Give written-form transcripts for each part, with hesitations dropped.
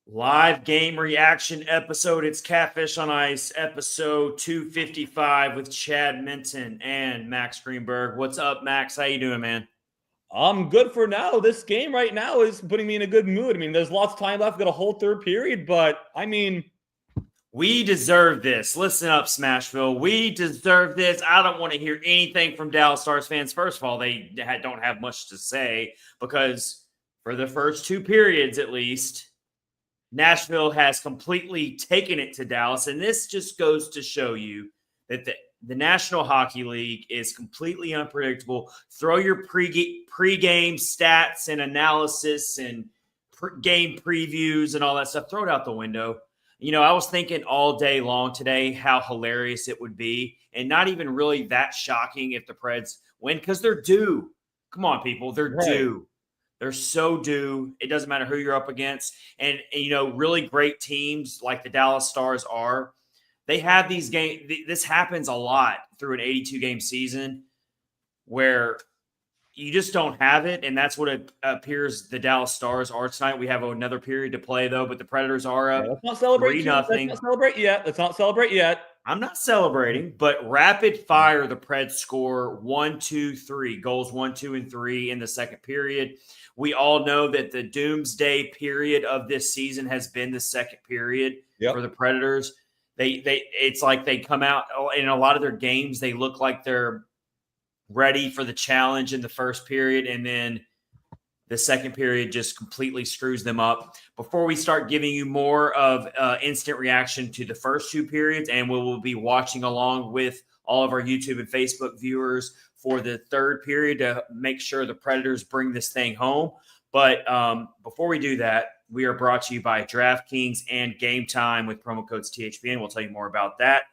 Live game reaction episode. It's Catfish on Ice, episode 255 with Chad Minton and Max Greenberg. What's up, Max? How you doing, man? I'm good for now. This game right now is putting me in a good mood. I mean, there's lots of time left. We've got a whole third period, but I mean, we deserve this. Listen up, Smashville. We deserve this. I don't want to hear anything from Dallas Stars fans. First of all, they don't have much to say because for the first two periods, at least, Nashville has completely taken it to Dallas, and this just goes to show you that the National Hockey League is completely unpredictable. Throw your pre-game stats and analysis and game previews and all that stuff. Throw it out the window. You know, I was thinking all day long today how hilarious it would be, and not even really that shocking if the Preds win because they're due. Come on, people. They're due. They're so due. It doesn't matter who you're up against. And, you know, really great teams like the Dallas Stars are, they have these games. This happens a lot through an 82-game season where you just don't have it, and that's what it appears the Dallas Stars are tonight. We have another period to play, though, but the Predators are up 3-0. Let's not celebrate yet. Let's not celebrate yet. I'm not celebrating, but rapid fire, the Preds score 1, 2, 3. Goals 1, 2, and 3 in the second period. We all know that the doomsday period of this season has been the second period for the Predators. It's like they come out in a lot of their games. They look like they're ready for the challenge in the first period, and then the second period just completely screws them up. Before we start giving you more of instant reaction to the first two periods, and we will be watching along with all of our YouTube and Facebook viewers for the third period to make sure the Predators bring this thing home. But before we do that, we are brought to you by DraftKings and Game Time with promo codes THPN. We'll tell you more about that.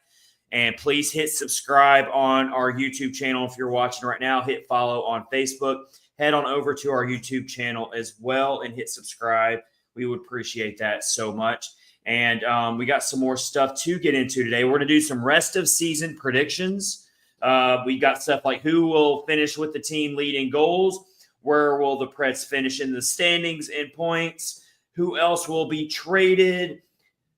And please hit subscribe on our YouTube channel if you're watching right now. Hit follow on Facebook. Head on over to our YouTube channel as well and hit subscribe. We would appreciate that so much. And we got some more stuff to get into today. We're going to do some rest of season predictions. We got stuff like who will finish with the team leading goals, where will the Preds finish in the standings and points, who else will be traded,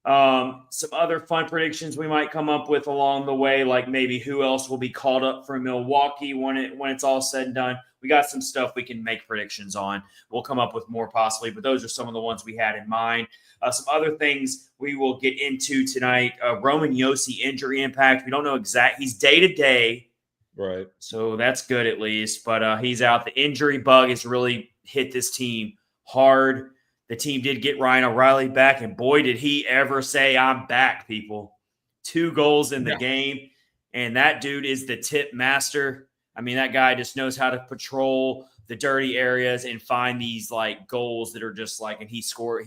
some other fun predictions we might come up with along the way, like maybe who else will be called up from Milwaukee when it's all said and done. We got some stuff we can make predictions on. We'll come up with more possibly, but those are some of the ones we had in mind. Some other things we will get into tonight. Roman Josi injury impact. We don't know exact. He's day-to-day. Right. So that's good at least. But he's out. The injury bug has really hit this team hard. The team did get Ryan O'Reilly back, and boy, did he ever say, I'm back, people. 2 goals in the game, and that dude is the tip master. I mean, that guy just knows how to patrol the dirty areas and find these like goals that are just like, and he scored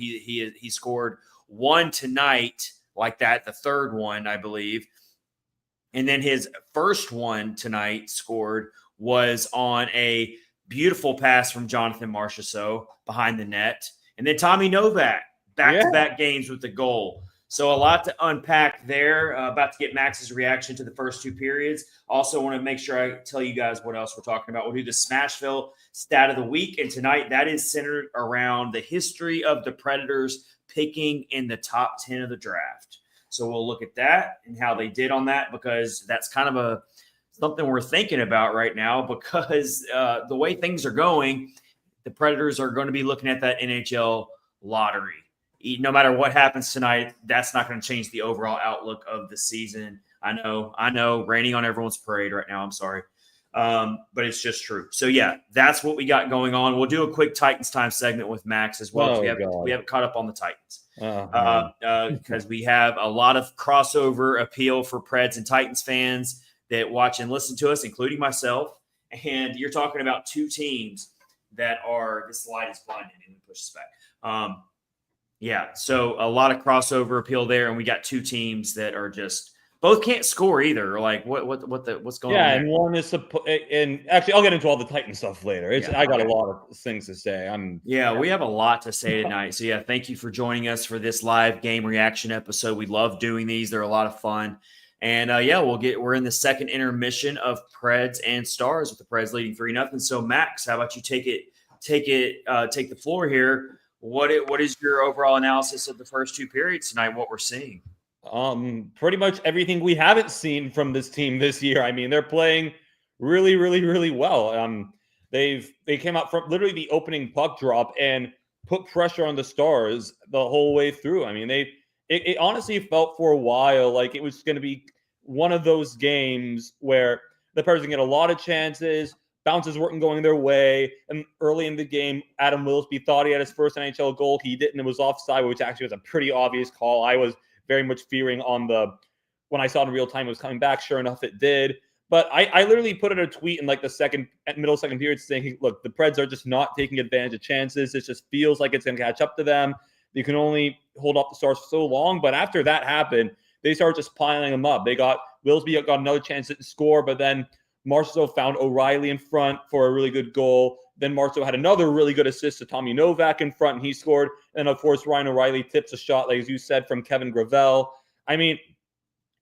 one tonight like that, the third one, I believe. And then his first one tonight scored was on a beautiful pass from Jonathan Marchessault behind the net. And then Tommy Novak, back-to-back games with the goal. So a lot to unpack there. About to get Max's reaction to the first two periods. Also want to make sure I tell you guys what else we're talking about. We'll do the Smashville stat of the week. And tonight that is centered around the history of the Predators picking in the top 10 of the draft. So we'll look at that and how they did on that, because that's kind of something we're thinking about right now, because the way things are going, the Predators are going to be looking at that NHL lottery. No matter what happens tonight, that's not going to change the overall outlook of the season. I know, raining on everyone's parade right now. I'm sorry. But it's just true. So, yeah, that's what we got going on. We'll do a quick Titans time segment with Max as well. We haven't caught up on the Titans because we have a lot of crossover appeal for Preds and Titans fans that watch and listen to us, including myself. And you're talking about two teams that are – this light is blinding me. Let me push this back. Yeah, so a lot of crossover appeal there, and we got two teams that are just both can't score either. Like what's going on? Yeah, there? And one is and actually I'll get into all the Titan stuff later. I got a lot of things to say. We have a lot to say tonight. So yeah, thank you for joining us for this live game reaction episode. We love doing these; they're a lot of fun. And we're in the second intermission of Preds and Stars with the Preds leading 3-0. So Max, how about you take the floor here? What is your overall analysis of the first two periods tonight? What we're seeing? Pretty much everything we haven't seen from this team this year. I mean, they're playing really, really, really well. They came out from literally the opening puck drop and put pressure on the Stars the whole way through. I mean, it honestly felt for a while like it was going to be one of those games where the Predators can get a lot of chances, bounces weren't going their way, and early in the game, Adam Wilsby thought he had his first NHL goal. He didn't. It was offside, which actually was a pretty obvious call. I was very much fearing when I saw it in real time, it was coming back. Sure enough, it did. But I literally put in a tweet in like the middle second period saying, look, the Preds are just not taking advantage of chances. It just feels like it's going to catch up to them. You can only hold off the Stars for so long. But after that happened, they started just piling them up. Wilsby got another chance to score, but then Marceau found O'Reilly in front for a really good goal. Then Marceau had another really good assist to Tommy Novak in front, and he scored. And, of course, Ryan O'Reilly tips a shot, like as you said, from Kevin Gravel. I mean,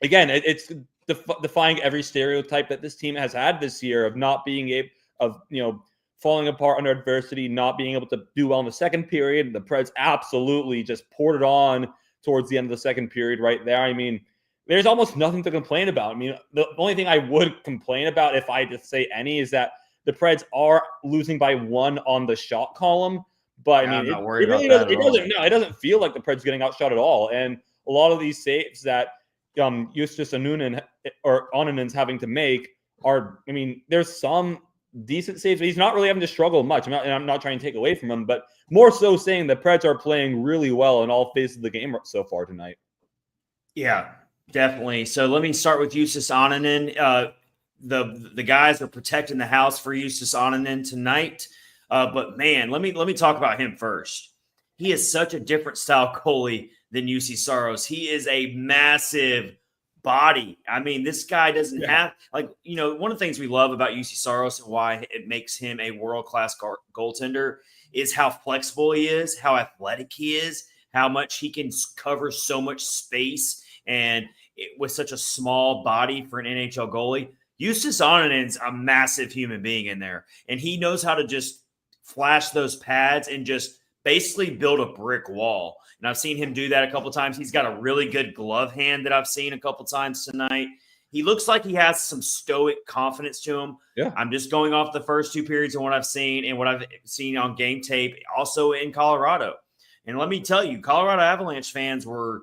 again, it's defying every stereotype that this team has had this year of not being able falling apart under adversity, not being able to do well in the second period. The Preds absolutely just poured it on towards the end of the second period right there. I mean, there's almost nothing to complain about. I mean, the only thing I would complain about, if I just say any, is that the Preds are losing by 1 on the shot column. But I mean, it doesn't feel like the Preds getting outshot at all. And a lot of these saves that Justus Onninen's having to make are, I mean, there's some decent saves. He's not really having to struggle much. I'm not trying to take away from him, but more so saying the Preds are playing really well in all phases of the game so far tonight. Yeah, definitely. So let me start with Justus Onninen. The guys are protecting the house for Justus Onninen tonight. But man, let me talk about him first. He is such a different style goalie than Juuse Saros. He is a massive body. I mean, this guy doesn't have one of the things we love about Juuse Saros and why it makes him a world-class goaltender is how flexible he is, how athletic he is, how much he can cover so much space and with such a small body for an NHL goalie. Justus Onninen's a massive human being in there, and he knows how to just flash those pads and just basically build a brick wall. And I've seen him do that a couple of times. He's got a really good glove hand that I've seen a couple of times tonight. He looks like he has some stoic confidence to him. Yeah. I'm just going off the first two periods and what I've seen and what I've seen on game tape, also in Colorado. And let me tell you, Colorado Avalanche fans were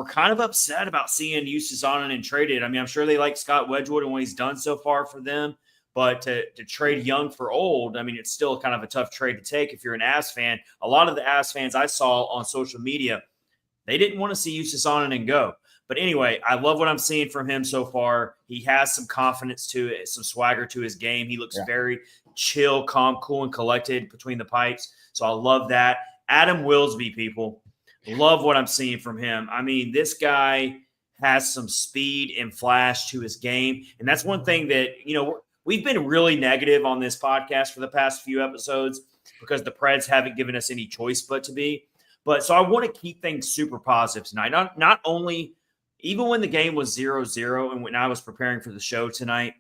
kind of upset about seeing Justus Onninen traded. I mean, I'm sure they like Scott Wedgwood and what he's done so far for them. But to trade young for old, I mean, it's still kind of a tough trade to take if you're an Avs fan. A lot of the Avs fans I saw on social media, they didn't want to see Justus Onninen go. But anyway, I love what I'm seeing from him so far. He has some confidence to it, some swagger to his game. He looks very chill, calm, cool, and collected between the pipes. So I love that. Adam Wilsby, people, love what I'm seeing from him. I mean, this guy has some speed and flash to his game. And that's one thing that, we've been really negative on this podcast for the past few episodes because the Preds haven't given us any choice but to be. But so I want to keep things super positive tonight. Not only, even when the game was 0-0 and when I was preparing for the show tonight,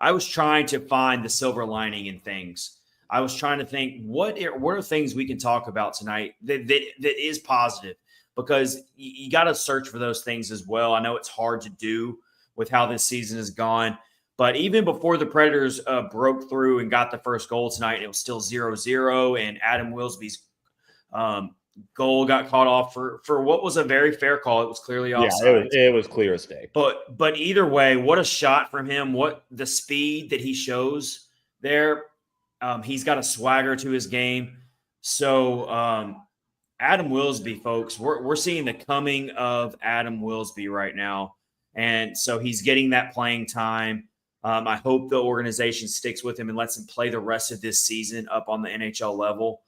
I was trying to find the silver lining in things. I was trying to think, what are things we can talk about tonight that is positive? Because you got to search for those things as well. I know it's hard to do with how this season has gone. But even before the Predators broke through and got the first goal tonight, it was still 0-0, and Adam Wilsby's goal got caught off for what was a very fair call. It was clearly offside. Yeah, it was clear as day. But either way, what a shot from him, what the speed that he shows there. He's got a swagger to his game. So Adam Wilsby, folks, we're seeing the coming of Adam Wilsby right now. And so he's getting that playing time. I hope the organization sticks with him and lets him play the rest of this season up on the NHL level.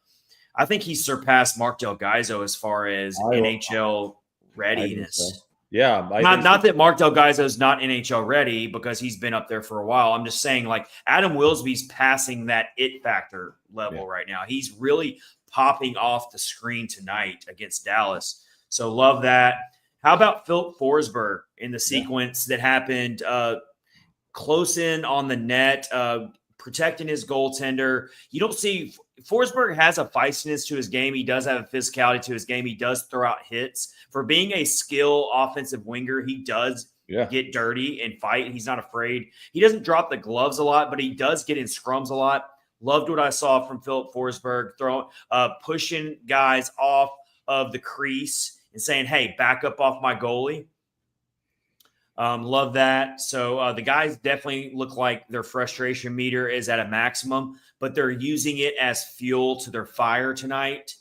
I think he surpassed Mark Del Gaizo as far as NHL readiness. So. Yeah. Not that Mark Del Gaizo is not NHL ready because he's been up there for a while. I'm just saying, like, Adam Wilsby's passing that it factor level right now. He's really popping off the screen tonight against Dallas. So love that. How about Philip Forsberg in the sequence that happened close in on the net, protecting his goaltender? You don't see Forsberg has a feistiness to his game. He does have a physicality to his game. He does throw out hits. For being a skill offensive winger, he does get dirty and fight. He's not afraid. He doesn't drop the gloves a lot, but he does get in scrums a lot. Loved what I saw from Philip Forsberg, pushing guys off of the crease and saying, hey, back up off my goalie. Love that. So the guys definitely look like their frustration meter is at a maximum, but they're using it as fuel to their fire tonight.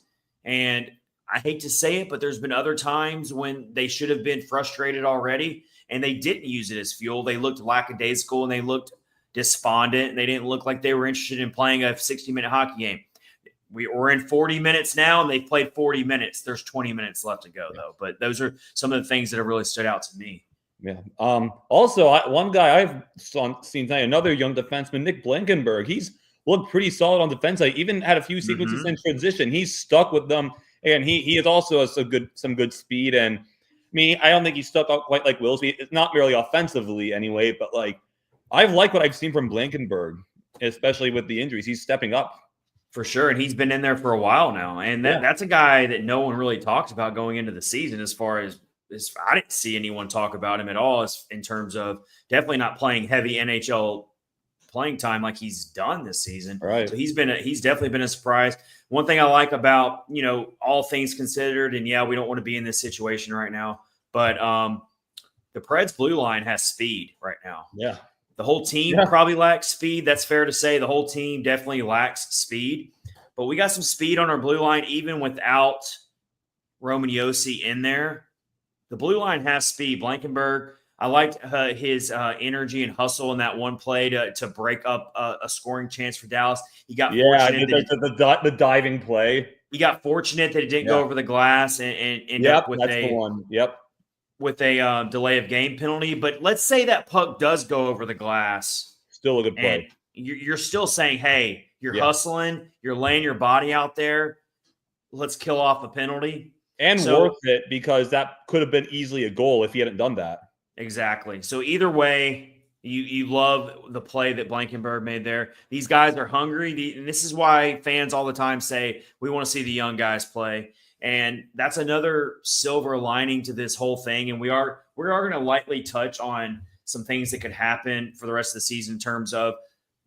And I hate to say it, but there's been other times when they should have been frustrated already, and they didn't use it as fuel. They looked lackadaisical and they looked despondent, and they didn't look like they were interested in playing a 60-minute hockey game. We're in 40 minutes now, and they've played 40 minutes. There's 20 minutes left to go, though. But those are some of the things that have really stood out to me. Yeah. Also, one guy I've seen tonight, another young defenseman, Nick Blankenburg. He's looked pretty solid on defense. I even had a few sequences in transition. He's stuck with them, and he is also some good speed. And I don't think he's stuck out quite like Wilsby. It's not really offensively anyway, but like I've liked what I've seen from Blankenburg, especially with the injuries. He's stepping up. For sure, and he's been in there for a while now. And that's a guy that no one really talks about going into the season as far as I didn't see anyone talk about him at all in terms of definitely not playing heavy NHL playing time like he's done this season. Right. So he's definitely been a surprise. One thing I like about, all things considered, and we don't want to be in this situation right now, but the Preds blue line has speed right now. Yeah. The whole team probably lacks speed. That's fair to say. The whole team definitely lacks speed. But we got some speed on our blue line even without Roman Josi in there. The blue line has speed. Blankenburg, I liked his energy and hustle in that one play to break up a scoring chance for Dallas. He got fortunate. The diving play. He got fortunate that it didn't go over the glass and end up with the one. Yep. With a delay of game penalty. But let's say that puck does go over the glass. Still a good play. And you're still saying, hey, you're hustling. You're laying your body out there. Let's kill off a penalty. And worth it, because that could have been easily a goal if he hadn't done that. Exactly. So either way, you love the play that Blankenburg made there. These guys are hungry. And this is why fans all the time say, we want to see the young guys play. And that's another silver lining to this whole thing. And we are going to lightly touch on some things that could happen for the rest of the season in terms of,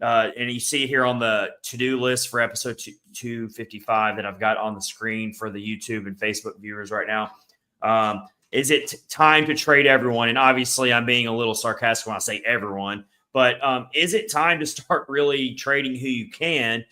and you see here on the to-do list for episode 255 that I've got on the screen for the YouTube and Facebook viewers right now. Is it time to trade everyone? And obviously I'm being a little sarcastic when I say everyone, but is it time to start really trading who you can?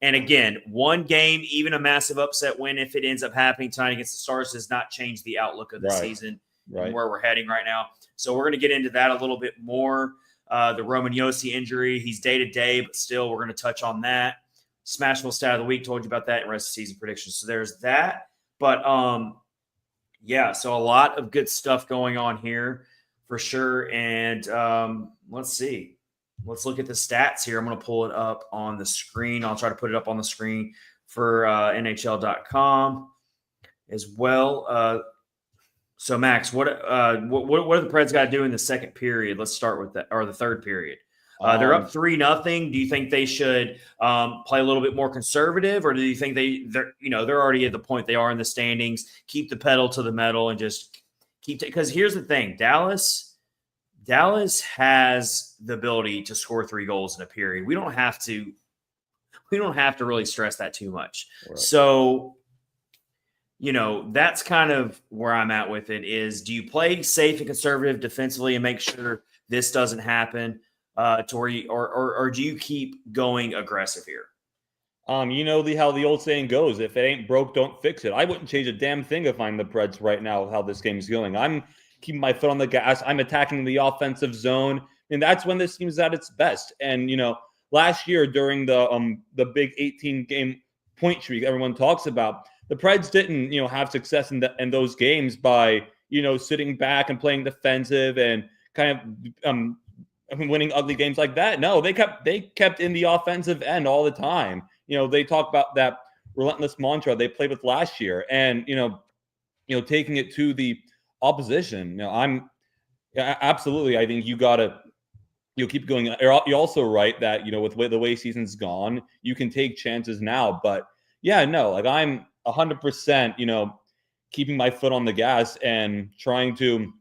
And again, one game, even a massive upset win, if it ends up happening tonight against the Stars, does not change the outlook of the season and where we're heading right now. So we're going to get into that a little bit more. The Roman Josi injury, he's day-to-day, but still we're going to touch on that. Smashville stat of the week, told you about that, and rest of season predictions. So there's that. But, so a lot of good stuff going on here for sure. And let's see. Let's look at the stats here. I'm going to pull it up on the screen. I'll try to put it up on the screen for NHL.com as well. So Max, what do the Preds got to do in the second period? Let's start with that, or the third period. They're up 3-0. Do you think they should play a little bit more conservative, or do you think they're already at the point they are in the standings? Keep the pedal to the metal and just keep because here's the thing, Dallas has the ability to score 3 goals in a period. We don't have to really stress that too much. Right. So, that's kind of where I'm at with it is, do you play safe and conservative defensively and make sure this doesn't happen to where or do you keep going aggressive here? How the old saying goes, if it ain't broke, don't fix it. I wouldn't change a damn thing if I'm the Preds right now, how this game's going. I'm keeping my foot on the gas. I'm attacking the offensive zone, and that's when this team's at its best. And last year during the big 18-game point streak everyone talks about, the Preds didn't have success in those games by sitting back and playing defensive and kind of winning ugly games like that. No, they kept in the offensive end all the time. They talk about that relentless mantra they played with last year, and taking it to the opposition. Absolutely. I think you'll keep going. You're also right that, with the way season's gone, you can take chances now. But yeah, no, like I'm 100%, keeping my foot on the gas and trying to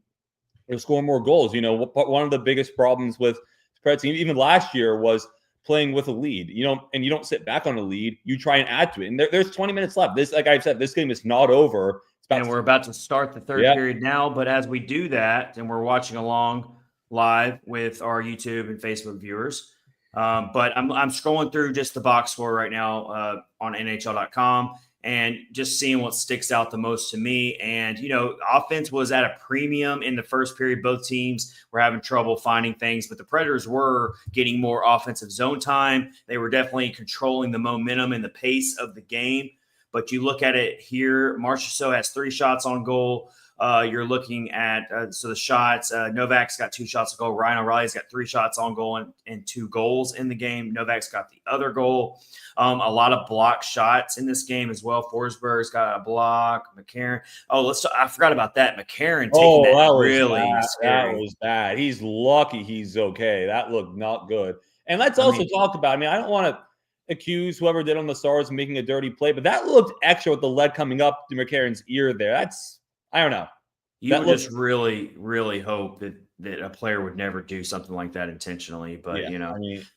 score more goals. One of the biggest problems with Preds, even last year, was playing with a lead. And you don't sit back on a lead. You try and add to it. And there's 20 minutes left. Like I've said, this game is not over. And we're about to start the third period now. But as we do that, and we're watching along live with our YouTube and Facebook viewers, but I'm scrolling through just the box score right now on NHL.com and just seeing what sticks out the most to me. And, offense was at a premium in the first period. Both teams were having trouble finding things, but the Predators were getting more offensive zone time. They were definitely controlling the momentum and the pace of the game. But you look at it here, Marchessault has 3 shots on goal. You're looking at the shots. Novak's got 2 shots on goal. Ryan O'Reilly's got 3 shots on goal and 2 goals in the game. Novak's got the other goal. A lot of block shots in this game as well. Forsberg's got a block. McCarron. I forgot about that. McCarron taking that really scary. That was bad. He's lucky he's okay. That looked not good. And let's also talk about. I don't want to accuse whoever did on the Stars of making a dirty play, but that looked extra with the lead coming up to McCarron's ear there. I don't know. You would just really, really hope that a player would never do something like that intentionally. But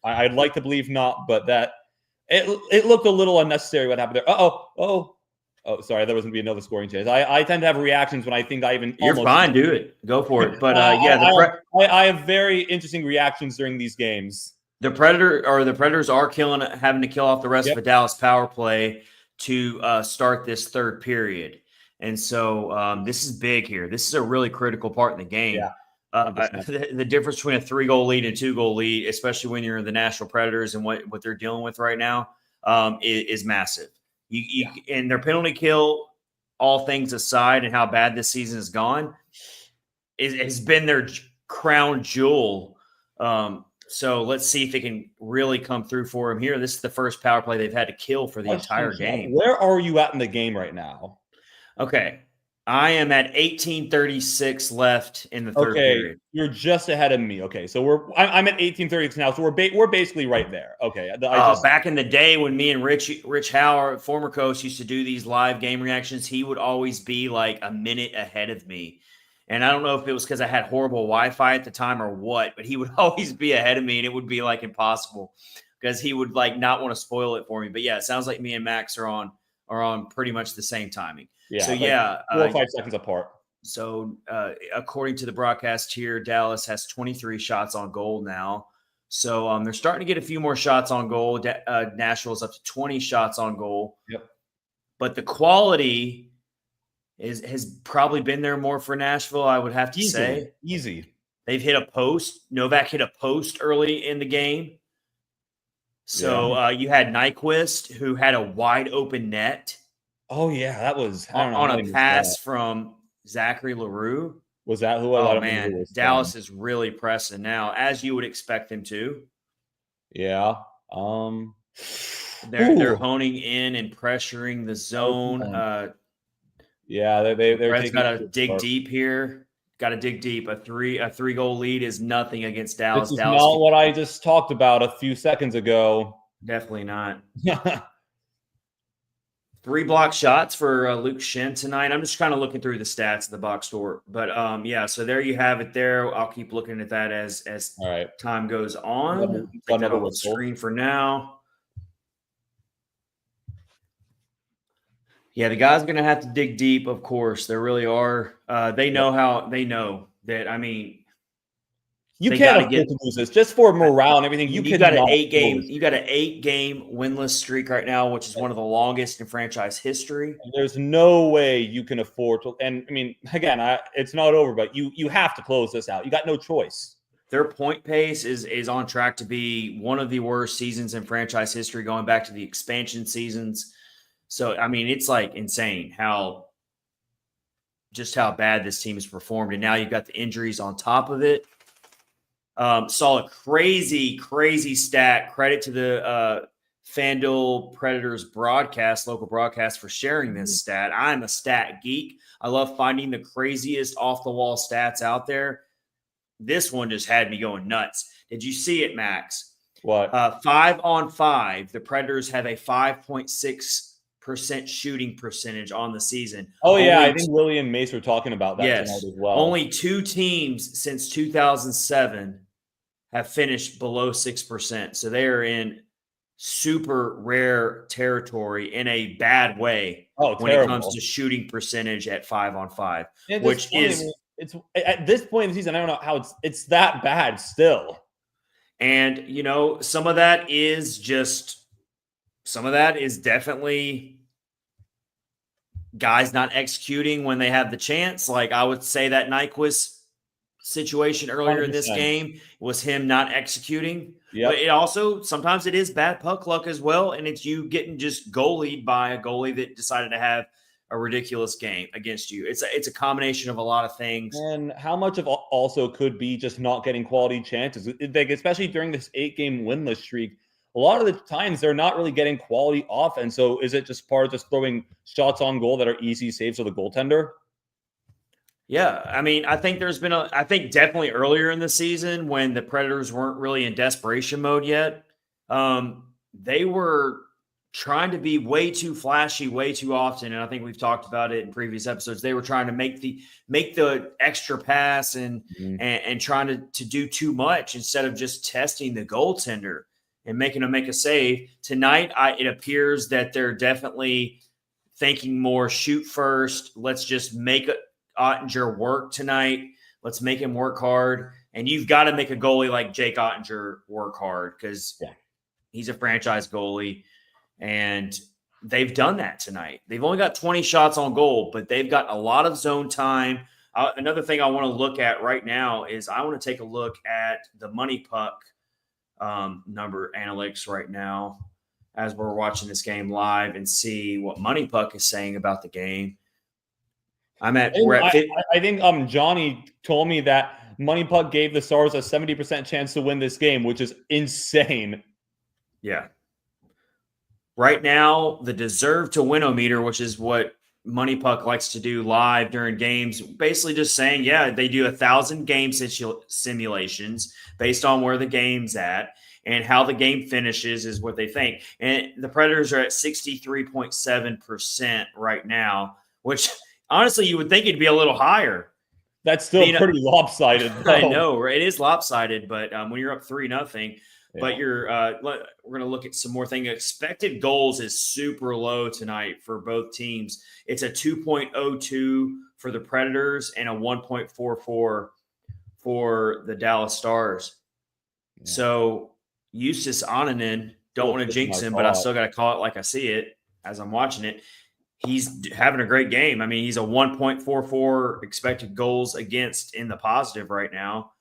I'd like to believe not, but that it looked a little unnecessary what happened there. Oh, sorry, there was going to be another scoring chance. I tend to have reactions when I think I even. You're fine, do it, go for it. But I have very interesting reactions during these games. The Predators are having to kill off the rest of the Dallas power play to start this third period. And so this is big here. This is a really critical part in the game. Yeah. The difference between a 3-goal lead and 2-goal lead, especially when you're the Nashville Predators and what they're dealing with right now, is massive. And their penalty kill, all things aside, and how bad this season has gone, has been their crown jewel. So let's see if it can really come through for them here. This is the first power play they've had to kill for the entire game. Where are you at in the game right now? Okay. I am at 18:36 left in the third period. You're just ahead of me. Okay. So I'm at 18:36 now. So we're basically right there. Okay. Back in the day when me and Rich Howe, former coach, used to do these live game reactions, he would always be like a minute ahead of me. And I don't know if it was because I had horrible Wi-Fi at the time or what, but he would always be ahead of me, and it would be like impossible because he would like not want to spoil it for me. But yeah, it sounds like me and Max are on pretty much the same timing. Yeah. So 4 or 5 seconds apart. So according to the broadcast here, Dallas has 23 shots on goal now. So they're starting to get a few more shots on goal. Nashville's up to 20 shots on goal. Yep. But the quality has probably been there more for Nashville, I would have to say. Easy. They've hit a post. Novak hit a post early in the game. So you had Nyquist, who had a wide open net. Oh, yeah. That was on a pass from Zachary Leroux. Was that who? Oh, man. Dallas is really pressing now, as you would expect them to. Yeah. They're honing in and pressuring the zone. They're got to dig deep here. Got to dig deep. A 3-goal lead is nothing against Dallas. This is not what I just talked about a few seconds ago. Definitely not. 3 block shots for Luke Schenn tonight. I'm just kind of looking through the stats of the box score. But, so there you have it there. I'll keep looking at that as time goes on. Take that off the screen for now. Yeah, the guys are going to have to dig deep, of course. They really are. They know that, you can't afford to lose this just for morale and everything. You got an 8-game winless streak right now, which is one of the longest in franchise history. And there's no way you can afford to. And again, it's not over, but you have to close this out. You got no choice. Their point pace is on track to be one of the worst seasons in franchise history, going back to the expansion seasons. So, it's like insane how bad this team has performed. And now you've got the injuries on top of it. Saw a crazy stat. Credit to the FanDuel Predators broadcast, local broadcast, for sharing this stat. I'm a stat geek. I love finding the craziest off-the-wall stats out there. This one just had me going nuts. Did you see it, Max? What? 5-on-5, the Predators have a 5.6% shooting percentage on the season. Oh, yeah. I think Willie and Mace were talking about that tonight as well. Only 2 teams since 2007 have finished below 6%. So they are in super rare territory in a bad way when it comes to shooting percentage at 5-on-5, which is it's at this point in the season, I don't know how it's that bad still. And some of that is definitely guys not executing when they have the chance. Like I would say that Nyquist situation earlier 100%. In this game was him not executing. Yep. But it also sometimes it is bad puck luck as well, and it's you getting just goalied by a goalie that decided to have a ridiculous game against you. It's a combination of a lot of things. And how much of also could be just not getting quality chances, like especially during this 8-game winless streak. A lot of the times they're not really getting quality offense. So is it just part of just throwing shots on goal that are easy saves of the goaltender? Yeah, I mean, I think there's been I think definitely earlier in the season when the Predators weren't really in desperation mode yet, they were trying to be way too flashy, way too often. And I think we've talked about it in previous episodes. They were trying to make the extra pass and trying to do too much instead of just testing the goaltender and making him make a save. Tonight, it appears that they're definitely thinking more shoot first. Let's just make Ottinger work tonight. Let's make him work hard. And you've got to make a goalie like Jake Ottinger work hard because he's a franchise goalie. And they've done that tonight. They've only got 20 shots on goal, but they've got a lot of zone time. Another thing I want to look at right now is I want to take a look at the money puck number analytics right now as we're watching this game live and see what money puck is saying about the game. I think Johnny told me that money puck gave the Stars a 70% chance to win this game, which is insane. Yeah. Right now, the deserve to win-o-meter, which is what Money Puck likes to do live during games, basically just saying, they do 1,000 game simulations based on where the game's at and how the game finishes is what they think. And the Predators are at 63.7% right now, which honestly you would think it'd be a little higher. That's still pretty lopsided, though. I know, right? It is lopsided, but when you're up 3-0, but we're going to look at some more things. Expected goals is super low tonight for both teams. It's a 2.02 for the Predators and a 1.44 for the Dallas Stars. Yeah. So Justus Annunen, don't want to jinx him, but I still got to call it like I see it as I'm watching it. He's having a great game. I mean, he's a 1.44 expected goals against in the positive right now.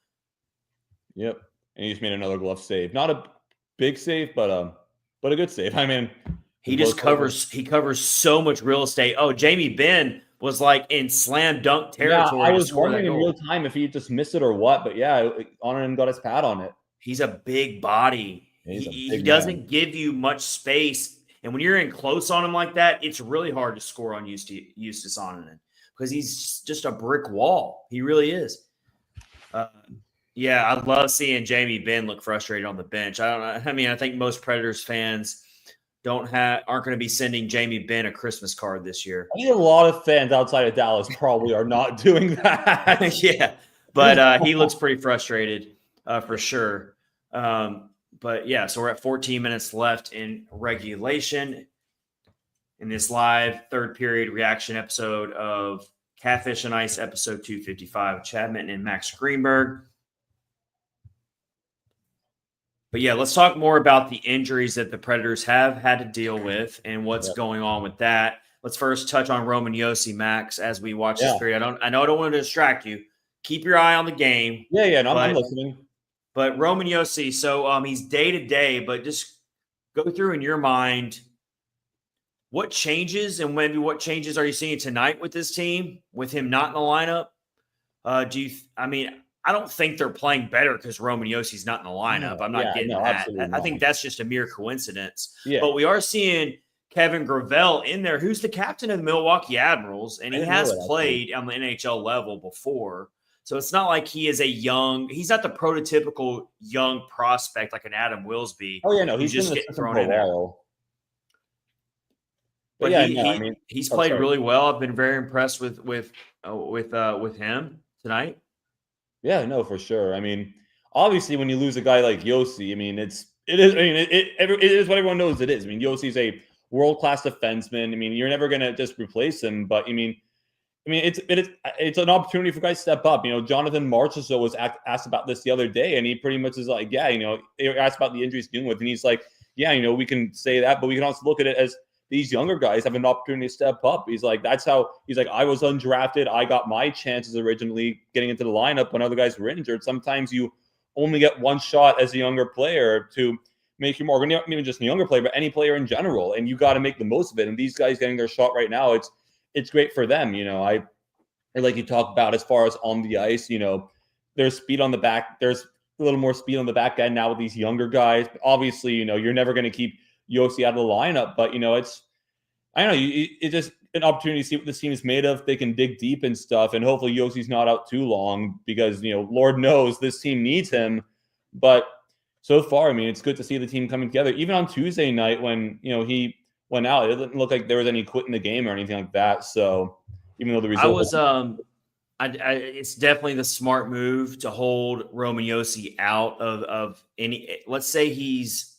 Yep. And he just made another glove save. Not a big save, but a good save. I mean, he covers so much real estate. Oh, Jamie Benn was like in slam dunk territory. Yeah, I was wondering in real time if he just missed it or what, but Annunen got his pad on it. He's a big body. He doesn't give you much space. And when you're in close on him like that, it's really hard to score on Justus Annunen because he's just a brick wall. He really is. I love seeing Jamie Benn look frustrated on the bench. I think most Predators fans aren't going to be sending Jamie Benn a Christmas card this year. I think a lot of fans outside of Dallas probably are not doing that. Yeah, but he looks pretty frustrated for sure. So we're at 14 minutes left in regulation in this live third period reaction episode of Catfish and Ice, episode 255, Chad Minton and Max Greenberg. But let's talk more about the injuries that the Predators have had to deal with and what's going on with that. Let's first touch on Roman Josi, Max, as we watch this period. I know I don't want to distract you. Keep your eye on the game. I'm listening. But Roman Josi, so he's day-to-day, but just go through in your mind what changes and maybe what changes are you seeing tonight with this team, with him not in the lineup? I don't think they're playing better because Roman Josi's not in the lineup. I'm not getting that. Absolutely I think not. that's just a mere coincidence. Yeah. But we are seeing Kevin Gravel in there, who's the captain of the Milwaukee Admirals, and he has played on the NHL level before. So it's not like he is he's not the prototypical young prospect like an Adam Willsby. Oh, yeah, no, he's just getting thrown in there. But he's played really well. I've been very impressed with him tonight. Yeah, no, for sure. I mean, obviously, when you lose a guy like Josi, I mean, it is what everyone knows it is. I mean, Yosi's a world-class defenseman. I mean, you're never going to just replace him, but it's an opportunity for guys to step up. Jonathan Marchessault was asked about this the other day, and he pretty much is like, they asked about the injuries he's dealing with, and he's like, we can say that, but we can also look at it as these younger guys have an opportunity to step up. He's like, I was undrafted. I got my chances originally getting into the lineup when other guys were injured. Sometimes you only get one shot as a younger player to make you more, not even just a younger player, but any player in general. And you got to make the most of it. And these guys getting their shot right now, it's great for them. I like you talked about as far as on the ice, there's speed on the back. There's a little more speed on the back end now with these younger guys. Obviously, you're never going to keep Josi out of the lineup, but it's just an opportunity to see what this team is made of. They can dig deep and stuff, and hopefully Yosi's not out too long because Lord knows this team needs him. But so far, it's good to see the team coming together. Even on Tuesday night when he went out, it didn't look like there was any quit in the game or anything like that. So even though the result it's definitely the smart move to hold Roman Josi out of any. Let's say he's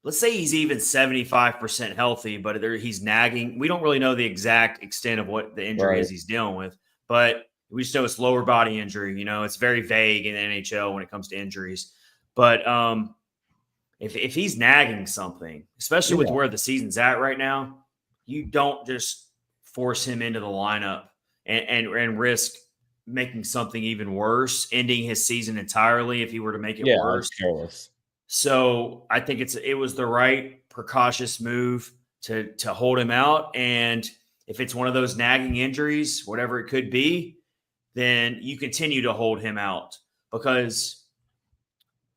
even 75% healthy, but he's nagging. We don't really know the exact extent of what the injury is he's dealing with, but we just know it's lower body injury. It's very vague in the NHL when it comes to injuries. But if he's nagging something, especially with where the season's at right now, you don't just force him into the lineup and risk making something even worse, ending his season entirely if he were to make it worse. Careless. So I think it was the right precautious move to hold him out. And if it's one of those nagging injuries, whatever it could be, then you continue to hold him out, because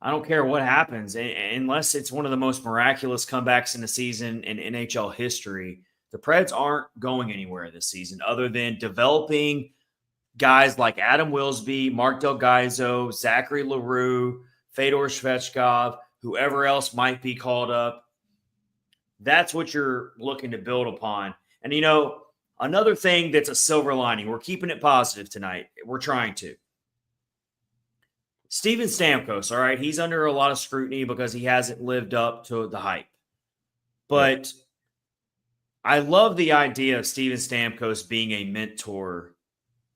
I don't care what happens, unless it's one of the most miraculous comebacks in the season in NHL history. The Preds aren't going anywhere this season other than developing guys like Adam Willsby, Mark Del Gaizo, Zachary Leroux, Fedor Svechkov, whoever else might be called up. That's what you're looking to build upon. And, another thing that's a silver lining, we're keeping it positive tonight. We're trying to. Steven Stamkos, all right, he's under a lot of scrutiny because he hasn't lived up to the hype. But I love the idea of Steven Stamkos being a mentor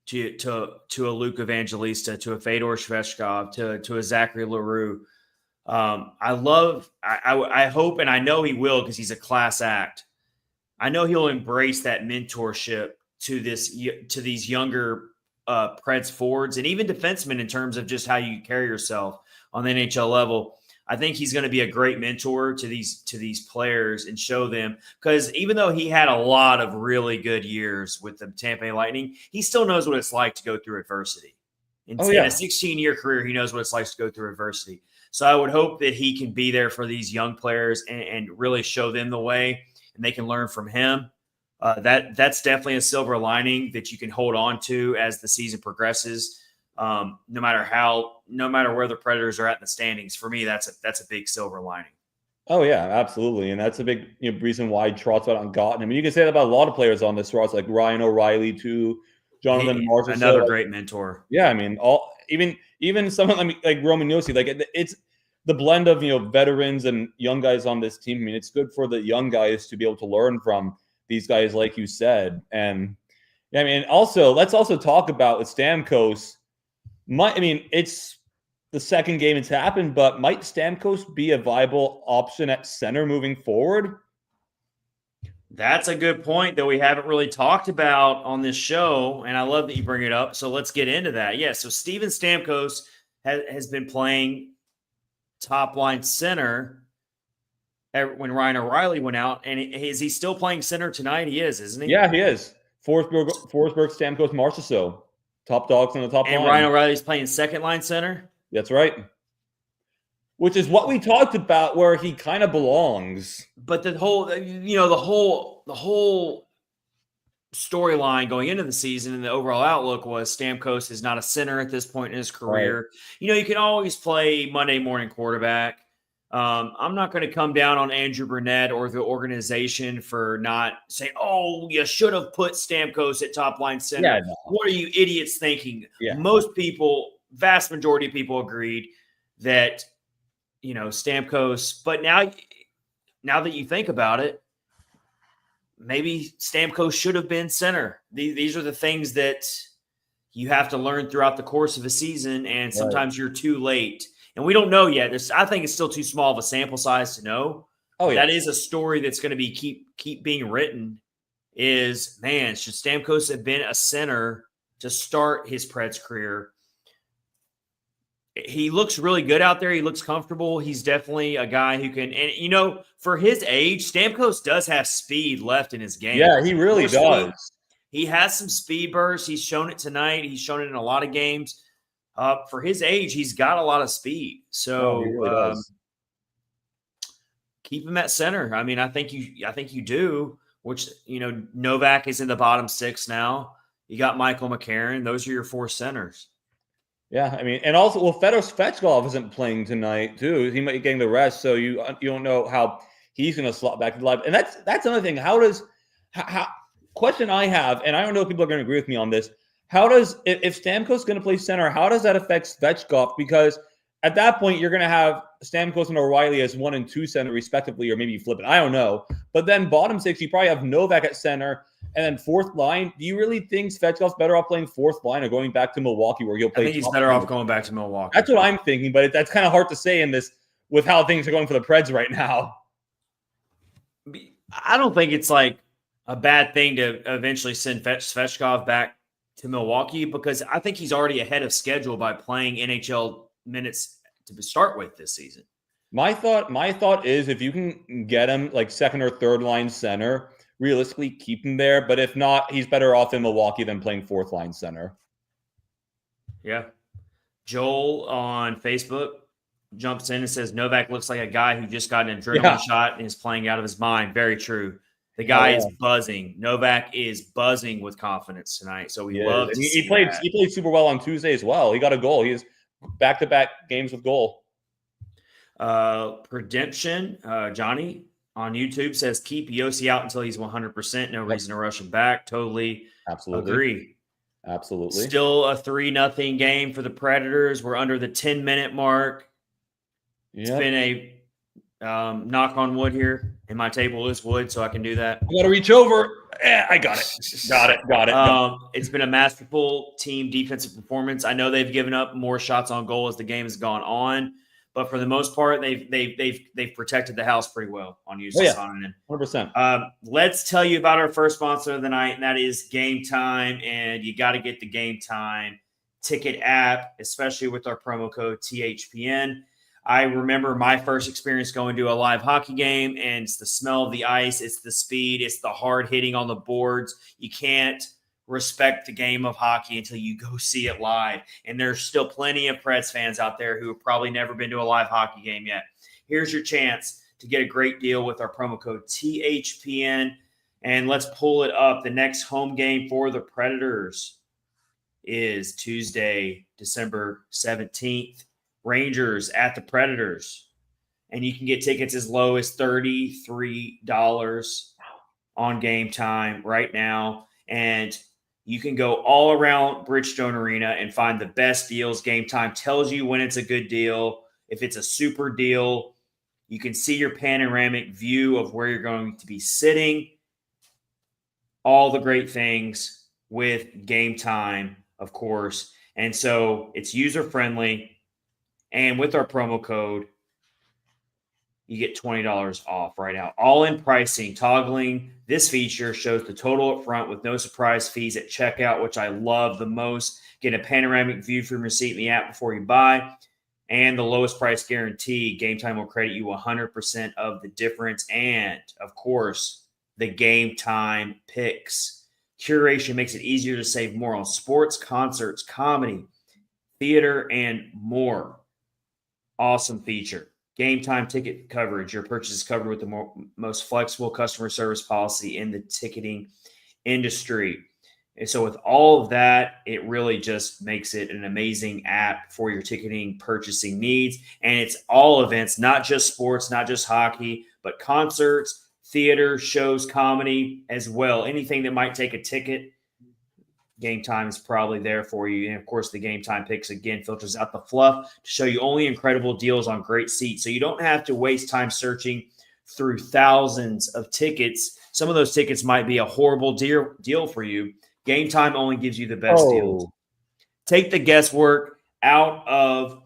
to a Luke Evangelista, to a Fedor Svechkov, to a Zachary Leroux. I hope, and I know he will because he's a class act. I know he'll embrace that mentorship to these younger Preds forwards and even defensemen in terms of just how you carry yourself on the NHL level. I think he's going to be a great mentor to these players and show them, because even though he had a lot of really good years with the Tampa Bay Lightning, he still knows what it's like to go through adversity. In a 16-year career, he knows what it's like to go through adversity. So I would hope that he can be there for these young players and really show them the way, and they can learn from him. That's definitely a silver lining that you can hold on to as the season progresses. No matter where the Predators are at in the standings, for me, that's a big silver lining. Oh yeah, absolutely, and that's a big reason why Trotz went out and got him. You can say that about a lot of players on this roster, like Ryan O'Reilly too, Jonathan Marchessault, another great mentor. Yeah, even someone like Roman Josi, it's the blend of veterans and young guys on this team. It's good for the young guys to be able to learn from these guys, like you said. And also let's also talk about with Stamkos. It's the second game it's happened, but might Stamkos be a viable option at center moving forward? That's a good point that we haven't really talked about on this show, and I love that you bring it up. So let's get into that. Yeah, so Steven Stamkos has been playing top-line center when Ryan O'Reilly went out, and is he still playing center tonight? He is, isn't he? Yeah, he is. Forsberg, Stamkos, Marchessault. top dogs on the top And line. Ryan O'Reilly's playing second line center. That's right. Which is what we talked about, where he kind of belongs. But the whole storyline going into the season and the overall outlook was Stamkos is not a center at this point in his career. Right. You can always play Monday morning quarterback. I'm not going to come down on Andrew Burnett or the organization for not saying, oh, you should have put Stamkos at top line center. Yeah, no. What are you idiots thinking? Yeah. Most people, vast majority of people agreed that, Stamkos, but now that you think about it, maybe Stamkos should have been center. These are the things that you have to learn throughout the course of a season, and sometimes you're too late. And we don't know yet. I think it's still too small of a sample size to know. Oh, yeah. That is a story that's going to be keep being written. Is, man, should Stamkos have been a center to start his Preds career? He looks really good out there. He looks comfortable. He's definitely a guy who can, and for his age, Stamkos does have speed left in his game. Yeah, he really does. He has some speed bursts. He's shown it tonight. He's shown it in a lot of games. For his age, he's got a lot of speed. So he really does. Keep him at center. I mean, I think you do. Which Novak is in the bottom six now. You got Michael McCarron. Those are your four centers. Yeah, I mean, and also, Fedor Svechkov isn't playing tonight too. He might be getting the rest, so you don't know how he's going to slot back to the live. And that's another thing. Question I have, and I don't know if people are going to agree with me on this. How does, if Stamkos is going to play center, how does that affect Svechkov? Because at that point, you're going to have Stamkos and O'Reilly as 1 and 2 center respectively, or maybe you flip it. I don't know. But then bottom six, you probably have Novak at center. And then fourth line, do you really think Svechkov's better off playing fourth line or going back to Milwaukee where he'll play? I think he's better off going back to Milwaukee. That's what I'm thinking, but that's kind of hard to say in this with how things are going for the Preds right now. I don't think it's like a bad thing to eventually send Svechkov back to Milwaukee because I think he's already ahead of schedule by playing NHL minutes to start with this season. My thought is if you can get him like second or third line center, realistically keep him there. But if not, he's better off in Milwaukee than playing fourth line center. Yeah. Joel on Facebook jumps in and says Novak looks like a guy who just got an adrenaline shot and is playing out of his mind. Very true. The guy is buzzing. Novak is buzzing with confidence tonight. So we love to see played. that. He played super well on Tuesday as well. He got a goal. He has back-to-back games with goal. Redemption, Johnny on YouTube says keep Josi out until he's 100%. No reason to rush him back. Totally agree. Absolutely. Still a 3-0 game for the Predators. We're under the 10-minute mark. It's been a knock on wood here, and my table is wood, so I can do that. I got to reach over. I got it. Got it. It's been a masterful team defensive performance. I know they've given up more shots on goal as the game has gone on, but for the most part, they've protected the house pretty well on Jussi Sonnen. 100%. Let's tell you about our first sponsor of the night, and that is Game Time. And you got to get the Game Time ticket app, especially with our promo code THPN. I remember my first experience going to a live hockey game, and it's the smell of the ice, it's the speed, it's the hard hitting on the boards. You can't respect the game of hockey until you go see it live. And there's still plenty of Preds fans out there who have probably never been to a live hockey game yet. Here's your chance to get a great deal with our promo code THPN. And let's pull it up. The next home game for the Predators is Tuesday, December 17th. Rangers at the Predators. And you can get tickets as low as $33 on Game Time right now. And you can go all around Bridgestone Arena and find the best deals. Game Time tells you when it's a good deal. If it's a super deal, you can see your panoramic view of where you're going to be sitting. All the great things with Game Time, of course. And so it's user-friendly. And with our promo code, you get $20 off right now. All-in pricing, toggling this feature shows the total up front with no surprise fees at checkout, which I love the most. Get a panoramic view from your seat in the app before you buy. And the lowest price guarantee. Game Time will credit you 100% of the difference. And, of course, the Game Time picks. Curation makes it easier to save more on sports, concerts, comedy, theater, and more. Awesome feature. Game time ticket coverage. Your purchase is covered with the most flexible customer service policy in the ticketing industry. And so with all of that, it really just makes it an amazing app for your ticketing purchasing needs. And it's all events, not just sports, not just hockey, but concerts, theater, shows, comedy as well. Anything that might take a ticket, Game Time is probably there for you. And of course, the Game Time picks again filters out the fluff to show you only incredible deals on great seats. So you don't have to waste time searching through thousands of tickets. Some of those tickets might be a horrible deal for you. Game Time only gives you the best deals. Take the guesswork out of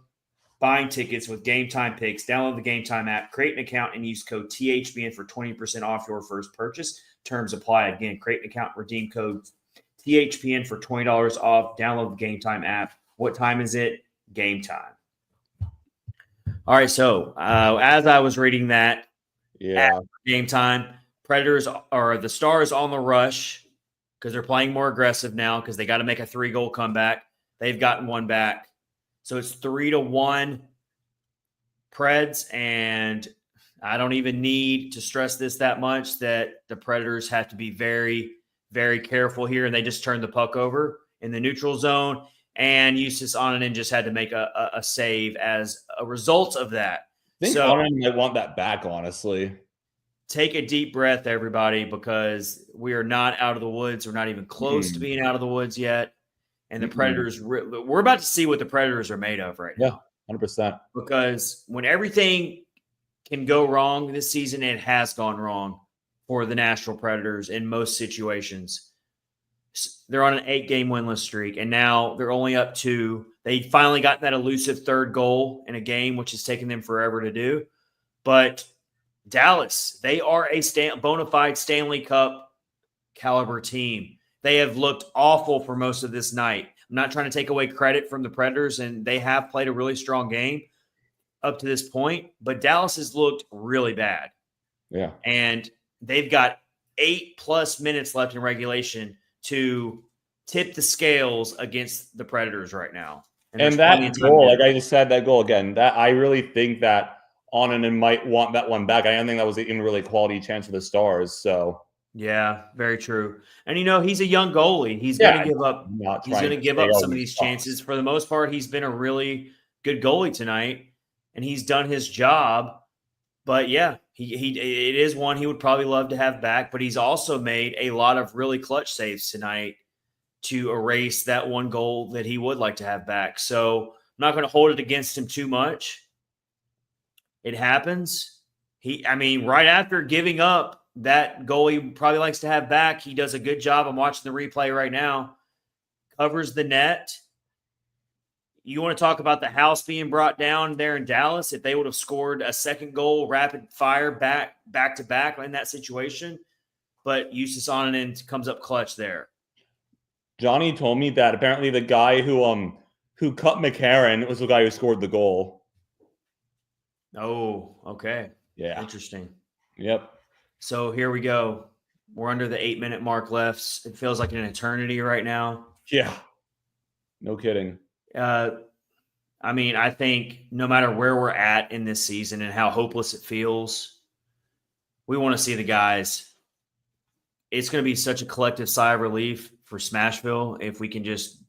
buying tickets with Game Time picks. Download the Game Time app, create an account, and use code THBN for 20% off your first purchase. Terms apply. Again, create an account, redeem code THPN for $20 off. Download the Game Time app. What time is it? Game time. All right, so as I was reading that, Game Time, Predators are the Stars on the rush because they're playing more aggressive now because they got to make a 3-goal comeback. They've gotten one back. So it's 3-1 Preds, and I don't even need to stress this that much that the Predators have to be very, very careful here, and they just turned the puck over in the neutral zone, and Justus Onanen just had to make a save as a result of that. I think Onanen might want that back, honestly. Take a deep breath, everybody, because we are not out of the woods. We're not even close to being out of the woods yet. And the Predators, we're about to see what the Predators are made of right now. Yeah, 100%. Because when everything can go wrong this season, it has gone wrong for the Nashville Predators in most situations. They're on an 8-game winless streak, and now they're only up 2. They finally got that elusive third goal in a game, which has taken them forever to do. But Dallas, they are a bona fide Stanley Cup caliber team. They have looked awful for most of this night. I'm not trying to take away credit from the Predators, and they have played a really strong game up to this point, but Dallas has looked really bad. Yeah. And they've got 8+ minutes left in regulation to tip the scales against the Predators right now. And that goal, like I just said, that goal again, that I really think that Onanen might want that one back. I don't think that was even really a quality chance for the Stars. So yeah, very true. And he's a young goalie. He's going to give up. He's going to give up some of these chances. For the most part, he's been a really good goalie tonight, and he's done his job. But yeah, it is one he would probably love to have back. But he's also made a lot of really clutch saves tonight to erase that one goal that he would like to have back. So I'm not going to hold it against him too much. It happens. Right after giving up that goal he probably likes to have back, he does a good job. I'm watching the replay right now. Covers the net. You want to talk about the house being brought down there in Dallas? If they would have scored a second goal, rapid fire back to back in that situation, but Justus Onanen comes up clutch there. Johnny told me that apparently the guy who cut McCarron was the guy who scored the goal. Oh, okay. Yeah. Interesting. Yep. So here we go. We're under the 8-minute mark left. It feels like an eternity right now. Yeah. No kidding. I think no matter where we're at in this season and how hopeless it feels, we want to see the guys. It's going to be such a collective sigh of relief for Smashville if we can just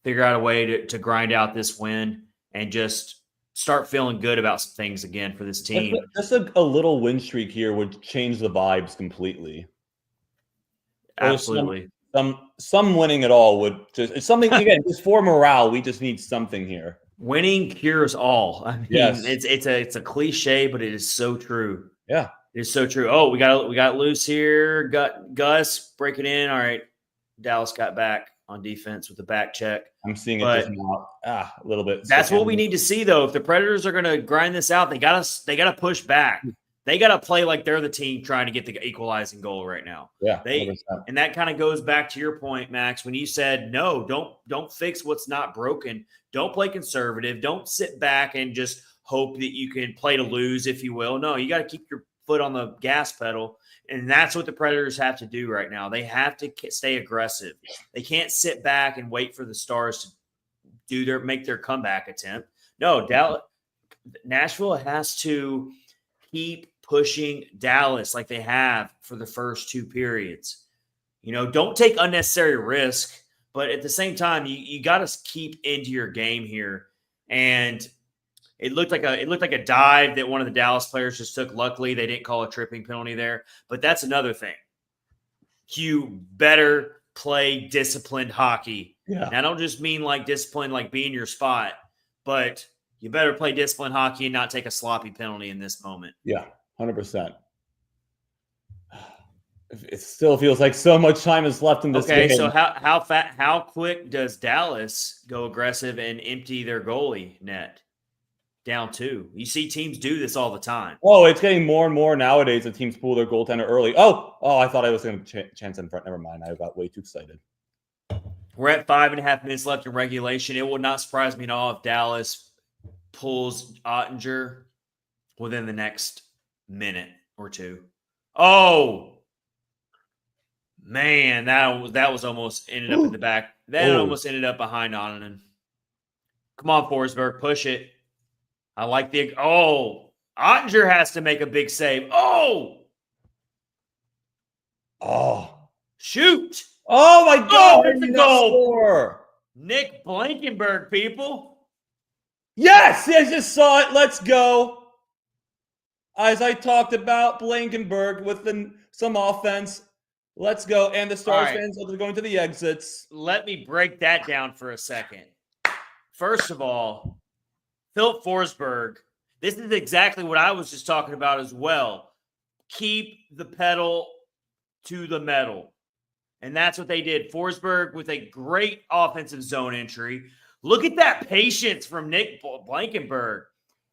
figure out a way to grind out this win and just start feeling good about some things again for this team. Just a little win streak here would change the vibes completely. Absolutely. Some winning at all would it's something again, just for morale. We just need something here. Winning cures all. Yes. It's a cliche, but it is so true. Yeah, it's so true. Oh, we got loose here. Got Gus breaking in. All right, Dallas got back on defense with the back check. I'm seeing it just now. A little bit. That's what we need to see, though. If the Predators are going to grind this out, they got to push back. They got to play like they're the team trying to get the equalizing goal right now. Yeah, and that kind of goes back to your point, Max, when you said no, don't fix what's not broken. Don't play conservative. Don't sit back and just hope that you can play to lose, if you will. No, you got to keep your foot on the gas pedal. And that's what the Predators have to do right now. They have to stay aggressive. They can't sit back and wait for the Stars to make their comeback attempt. No, Nashville has to keep pushing Dallas like they have for the first 2 periods. Don't take unnecessary risk, but at the same time, you got to keep into your game here. And it looked like a dive that one of the Dallas players just took. Luckily, they didn't call a tripping penalty there. But that's another thing. You better play disciplined hockey. Yeah. And I don't just mean like discipline, like be in your spot, but you better play disciplined hockey and not take a sloppy penalty in this moment. Yeah, 100%. It still feels like so much time is left in this game. Okay, so how quick does Dallas go aggressive and empty their goalie net? Down 2. You see teams do this all the time. Oh, it's getting more and more nowadays that teams pull their goaltender early. Oh, I thought I was going to chance in front. Never mind. I got way too excited. We're at 5.5 minutes left in regulation. It would not surprise me at all if Dallas pulls Ottinger within the next minute or 2. Oh, man, that was almost ended up in the back. That almost ended up behind Onanen. Come on, Forsberg, push it. I like Ottinger has to make a big save. Oh, shoot. Oh, my God. There's the goal. Nick Blankenburg, people. Yes, I just saw it. Let's go. As I talked about, Blankenburg with some offense. Let's go. And the Stars fans are going to the exits. Let me break that down for a second. First of all, Philip Forsberg, this is exactly what I was just talking about as well. Keep the pedal to the metal. And that's what they did. Forsberg with a great offensive zone entry. Look at that patience from Nick Blankenburg.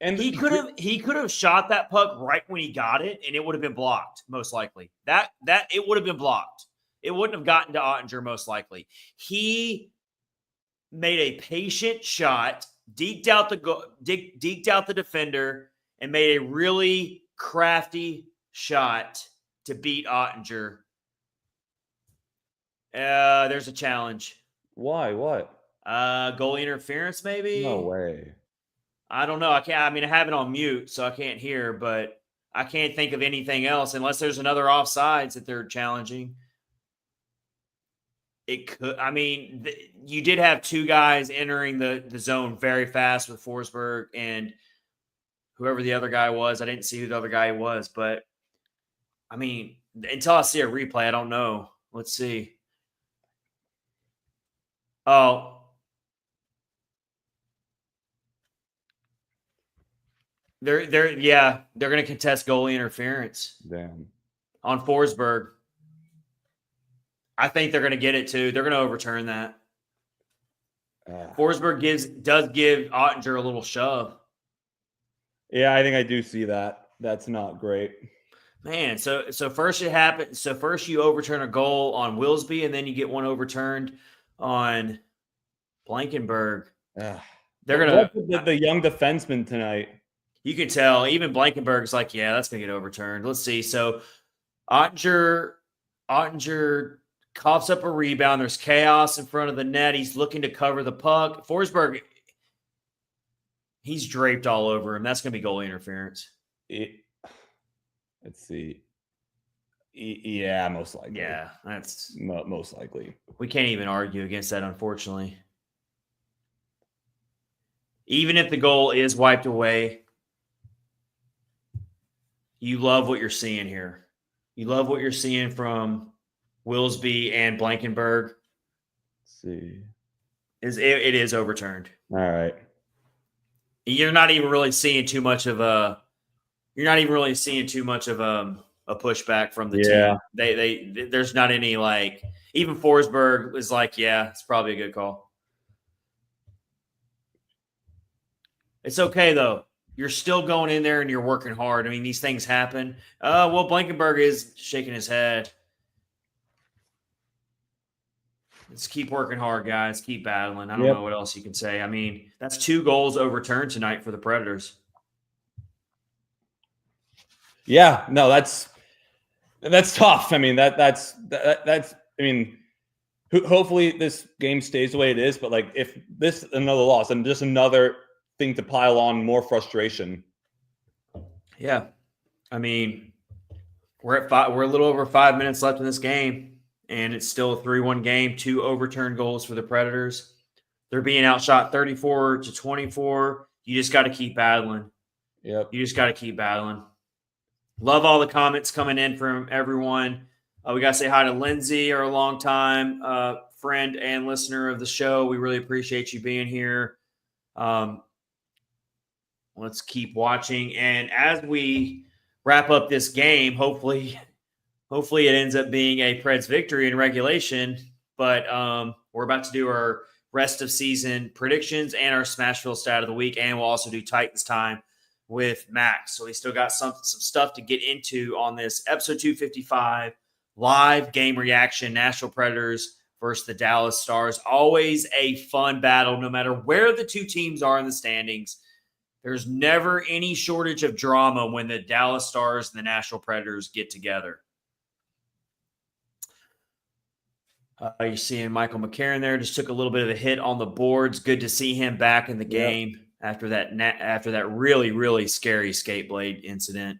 And he could have shot that puck right when he got it, and it would have been blocked, most likely. That it would have been blocked. It wouldn't have gotten to Ottinger, most likely. He made a patient shot, deked out the defender, and made a really crafty shot to beat Ottinger. There's a challenge. Why? What? Goalie interference, maybe? No way. I don't know. I have it on mute, so I can't hear, but I can't think of anything else unless there's another offsides that they're challenging. It could. You did have 2 guys entering the zone very fast with Forsberg and whoever the other guy was. I didn't see who the other guy was, but until I see a replay, I don't know. Let's see. Oh. They're going to contest goalie interference. Damn. On Forsberg. I think they're going to get it too. They're going to overturn that. Forsberg does give Ottinger a little shove. Yeah, I think I do see that. That's not great. Man, so first it happened. So first you overturn a goal on Willsby, and then you get one overturned on Blankenburg. They're going to the young defenseman tonight. You can tell even Blankenburg's like, yeah, that's going to get overturned. Let's see. So Ottinger coughs up a rebound. There's chaos in front of the net. He's looking to cover the puck. Forsberg, he's draped all over him. That's going to be goalie interference. Let's see. Yeah, most likely. Yeah, that's most likely. We can't even argue against that, unfortunately. Even if the goal is wiped away, you love what you're seeing here. You love what you're seeing from Willsby and Blankenburg. Let's see. It is overturned. All right. You're not even really seeing too much of a pushback from the team. There's not any even Forsberg is like, yeah, it's probably a good call. It's okay though. You're still going in there and you're working hard. These things happen. Blankenburg is shaking his head. Let's keep working hard, guys. Keep battling. I don't know what else you can say. That's 2 goals overturned tonight for the Predators. Yeah, no, that's tough. I mean, that's I mean, hopefully this game stays the way it is, but like if this another loss and just another thing to pile on more frustration. Yeah. I mean, we're a little over 5 minutes left in this game, and it's still a 3-1 game, 2 overturned goals for the Predators. They're being outshot 34-24. You just got to keep battling. Yep. You just got to keep battling. Love all the comments coming in from everyone. We got to say hi to Lindsay, our longtime friend and listener of the show. We really appreciate you being here. Let's keep watching. And as we wrap up this game, hopefully it ends up being a Preds victory in regulation. But we're about to do our rest of season predictions and our Smashville stat of the week. And we'll also do Titans time with Max. So we still got some stuff to get into on this episode 255 live game reaction, Nashville Predators versus the Dallas Stars. Always a fun battle, no matter where the two teams are in the standings. There's never any shortage of drama when the Dallas Stars and the Nashville Predators get together. You're seeing Michael McCarron there. Just took a little bit of a hit on the boards. Good to see him back in the game after that really, really scary skate blade incident.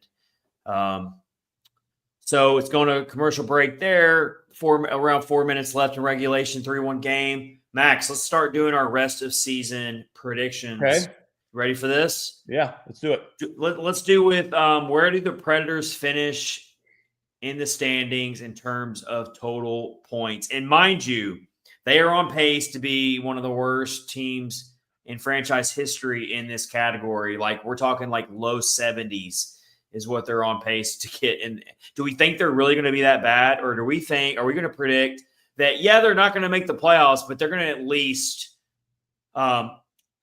So it's going to a commercial break there. Around 4 minutes left in regulation, 3-1 game. Max, let's start doing our rest of season predictions. Okay. Ready for this? Yeah, let's do it. Let's do with where do the Predators finish in the standings in terms of total points? And mind you, they are on pace to be one of the worst teams in franchise history in this category. Like we're talking like low 70s is what they're on pace to get. And do we think they're really going to be that bad? Or are we going to predict that, yeah, they're not going to make the playoffs, but they're going to at least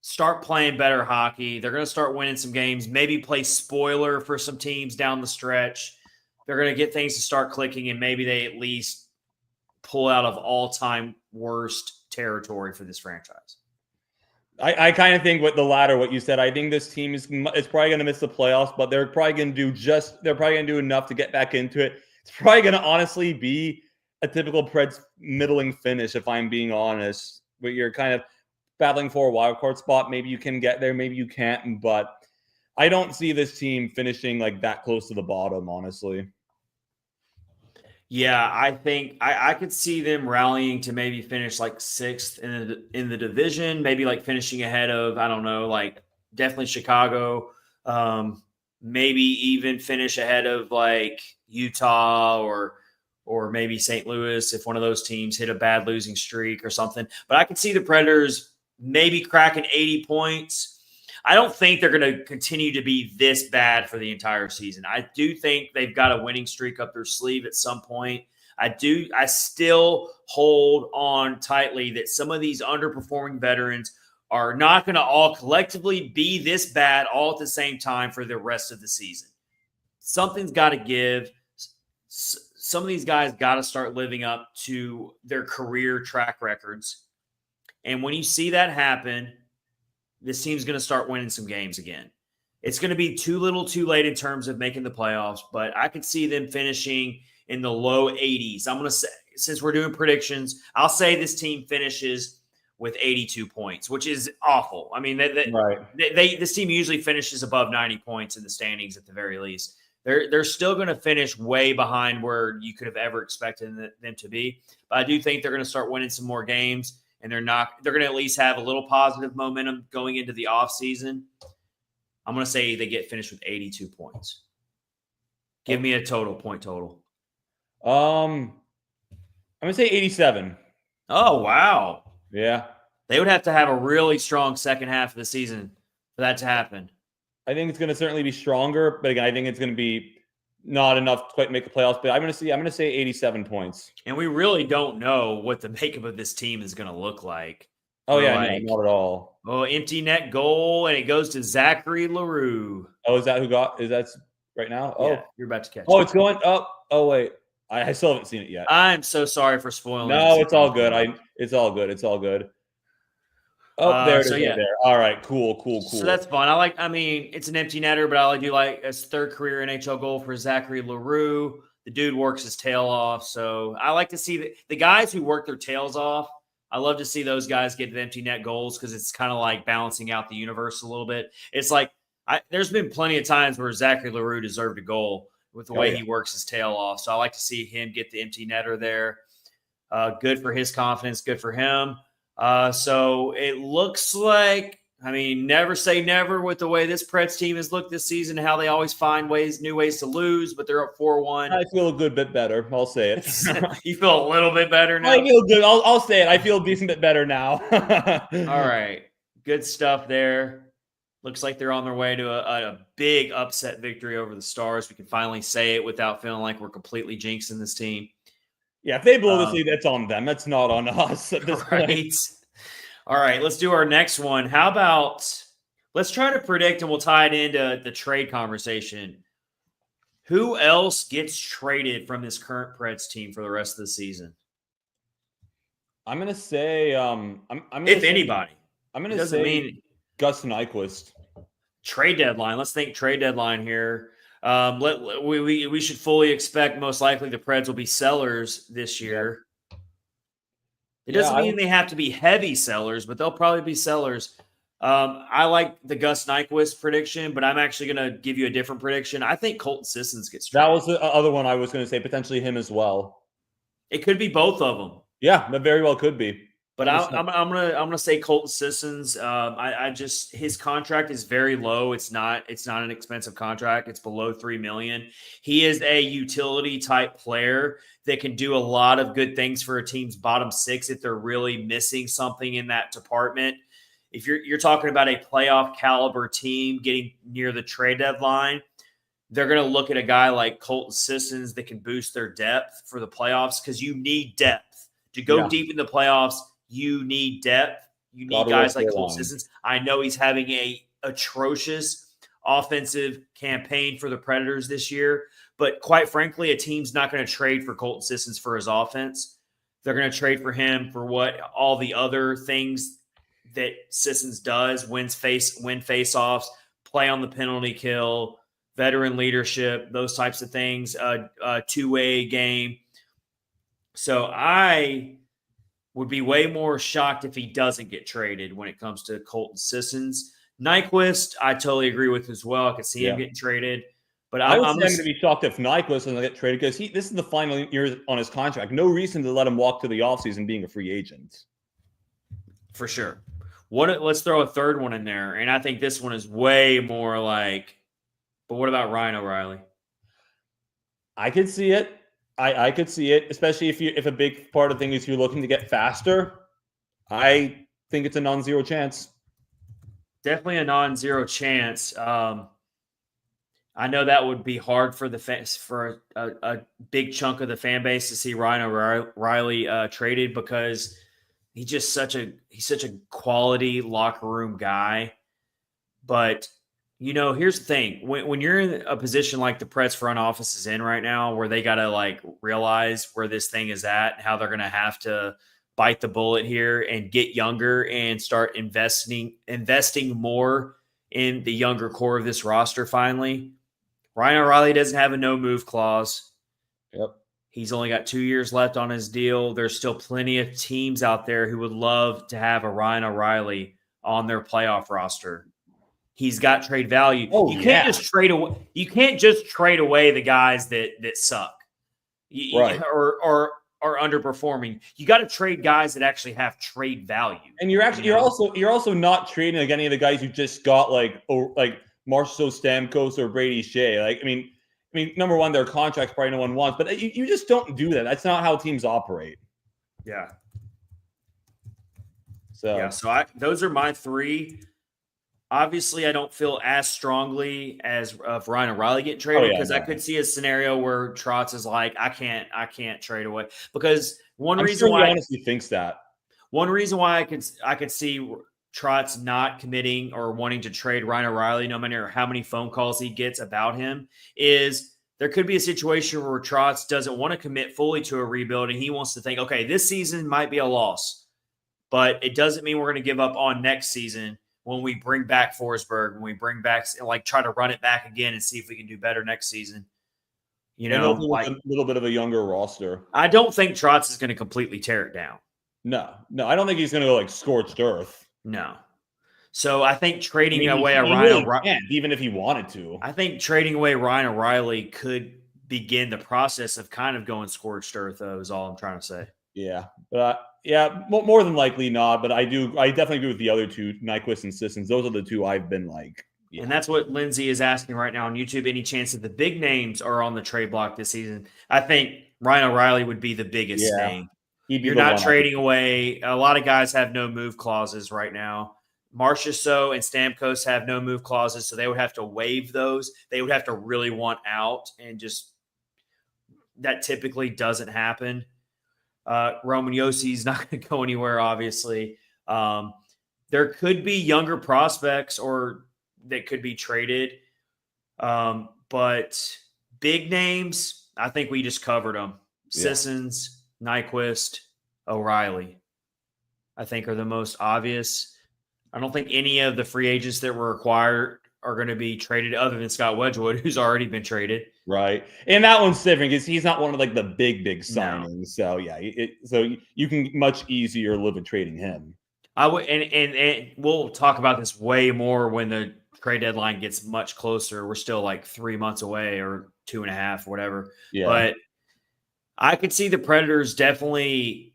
start playing better hockey. They're going to start winning some games, maybe play spoiler for some teams down the stretch. They're going to get things to start clicking, and maybe they at least pull out of all-time worst territory for this franchise. I kind of think with the latter, what you said, I think this team is probably going to miss the playoffs, but they're probably going to do enough to get back into it. It's probably going to honestly be a typical Preds middling finish, if I'm being honest, where you're kind of battling for a wild card spot. Maybe you can get there, maybe you can't, but I don't see this team finishing like that close to the bottom, honestly. Yeah, I think I could see them rallying to maybe finish like 6th in the division, maybe like finishing ahead of, I don't know, like definitely Chicago, maybe even finish ahead of like Utah or maybe St. Louis if one of those teams hit a bad losing streak or something. But I could see the Predators maybe cracking 80 points. I don't think they're going to continue to be this bad for the entire season. I do think they've got a winning streak up their sleeve at some point. I still hold on tightly that some of these underperforming veterans are not going to all collectively be this bad all at the same time for the rest of the season. Something's got to give. Some of these guys got to start living up to their career track records. And when you see that happen, this team's going to start winning some games again. It's going to be too little too late in terms of making the playoffs, but I could see them finishing in the low 80s. I'm going to say, since we're doing predictions, I'll say this team finishes with 82 points, which is awful. I mean, this team usually finishes above 90 points in the standings at the very least. They're still going to finish way behind where you could have ever expected them to be. But I do think they're going to start winning some more games. And they're going to at least have a little positive momentum going into the offseason. I'm going to say they get finished with 82 points. Give me a point total. I'm going to say 87. Oh, wow. Yeah. They would have to have a really strong second half of the season for that to happen. I think it's going to certainly be stronger, but again, I think it's going to be not enough to quite make the playoffs, but I'm going to say 87 points. And we really don't know what the makeup of this team is going to look like. Oh, yeah, no, not at all. Oh, empty net goal, and it goes to Zachary Leroux. Oh, is that right now? Oh, yeah, you're about to catch it. Oh, it's going up. Oh, wait. I still haven't seen it yet. I'm so sorry for spoiling. No, it's all good. It's all good. Oh, there it is. So yeah, There. All right. Cool. so that's fun. I mean, it's an empty netter, but I do like his third career NHL goal for Zachary Leroux. The dude works his tail off. So I like to see the guys who work their tails off. I love to see those guys get the empty net goals because it's kind of like balancing out the universe a little bit. It's like there's been plenty of times where Zachary Leroux deserved a goal with the way he works his tail off. So I like to see him get the empty netter there. Good for his confidence. Good for him. So it looks like, I mean, never say never with the way this Preds team has looked this season, how they always find new ways to lose, but they're up 4-1. I feel a good bit better. I'll say it. You feel a little bit better now? I feel good. I'll say it. I feel a decent bit better now. All right. Good stuff there. Looks like they're on their way to a big upset victory over the Stars. We can finally say it without feeling like we're completely jinxing this team. Yeah, if they blow this lead, that's on them. That's not on us at this point. All right, let's do our next one. How about let's try to predict, and we'll tie it into the trade conversation. Who else gets traded from this current Preds team for the rest of the season? I'm gonna say, anybody. I'm gonna say Gus Nyquist. Trade deadline. Let's think trade deadline here. We should fully expect most likely the Preds will be sellers this year. It doesn't mean they have to be heavy sellers, but they'll probably be sellers. I like the Gus Nyquist prediction, but I'm actually going to give you a different prediction. I think Colton Sissons gets traded. That was the other one I was going to say, potentially him as well. It could be both of them. Yeah, that very well could be. But I'm gonna say Colton Sissons. His contract is very low. It's not an expensive contract. It's below $3 million. He is a utility type player that can do a lot of good things for a team's bottom six if they're really missing something in that department. If you're talking about a playoff caliber team getting near the trade deadline, they're going to look at a guy like Colton Sissons that can boost their depth for the playoffs because you need depth to go deep in the playoffs. You need depth. You need guys like Colton Sissons. I know he's having a atrocious offensive campaign for the Predators this year, but quite frankly, a team's not going to trade for Colton Sissons for his offense. They're going to trade for him for what all the other things that Sissons does: win face-offs, play on the penalty kill, veteran leadership, those types of things, two-way game. So I would be way more shocked if he doesn't get traded when it comes to Colton Sissons. Nyquist, I totally agree with as well. I could see him getting traded. But I'm going to be shocked if Nyquist doesn't get traded because this is the final year on his contract. No reason to let him walk to the offseason being a free agent. For sure. Let's throw a third one in there. And I think this one is way more like, but what about Ryan O'Reilly? I could see it. I could see it, especially if a big part of the thing is you're looking to get faster. I think it's a non-zero chance. Definitely a non-zero chance. I know that would be hard for for a big chunk of the fan base to see Ryan O'Reilly traded because he's such a quality locker room guy. But here's the thing. When you're in a position like the Preds front office is in right now, where they got to realize where this thing is at and how they're going to have to bite the bullet here and get younger and start investing more in the younger core of this roster finally. Ryan O'Reilly doesn't have a no-move clause. Yep. He's only got 2 years left on his deal. There's still plenty of teams out there who would love to have a Ryan O'Reilly on their playoff roster. He's got trade value. You can't just trade away. You can't just trade away the guys that suck, or are underperforming. You got to trade guys that actually have trade value. And you're also not trading any of the guys you just got like Marcel Stamkos or Brady Shea. I mean, number one, their contracts probably no one wants, but you just don't do that. That's not how teams operate. Yeah. So those are my three. Obviously, I don't feel as strongly as Ryan O'Reilly getting traded because I could see a scenario where Trotz is like, I can't trade away because I'm sure he honestly thinks that. One reason why I could see Trotz not committing or wanting to trade Ryan O'Reilly, no matter how many phone calls he gets about him, is there could be a situation where Trotz doesn't want to commit fully to a rebuild and he wants to think, okay, this season might be a loss. but it doesn't mean we're going to give up on next season when we bring back Forsberg, when we bring back, like, try to run it back again and see if we can do better next season. You know, like a little bit of a younger roster. I don't think Trotz is going to completely tear it down. No, I don't think he's going to go like scorched earth. No. So I think trading I mean, away he Ryan really O'Reilly, can't, even if he wanted to. I think trading away Ryan O'Reilly could begin the process of kind of going scorched earth, though, is all I'm trying to say. Yeah. Yeah, more than likely not, but I definitely agree with the other two, Nyquist and Sissons. Those are the two I've been like. Yeah. And that's what Lindsay is asking right now on YouTube. Any chance that the big names are on the trade block this season? I think Ryan O'Reilly would be the biggest name. You're not trading away. A lot of guys have no move clauses right now. Marchessault and Stamkos have no move clauses, so they would have to waive those. They would have to really want out, and just that typically doesn't happen. Roman Josi is not going to go anywhere, obviously. There could be younger prospects or that could be traded. But big names, I think we just covered them. Yeah. Sissons, Nyquist, O'Reilly, I think are the most obvious. I don't think any of the free agents that were acquired are going to be traded other than Scott Wedgwood, who's already been traded. Right. And that one's different because he's not one of like the big signings. No. So yeah, so you can much easier live in trading him. I would, and we'll talk about this way more when the trade deadline gets much closer. We're still like 3 months away or 2.5, whatever. Yeah. But I could see the Predators definitely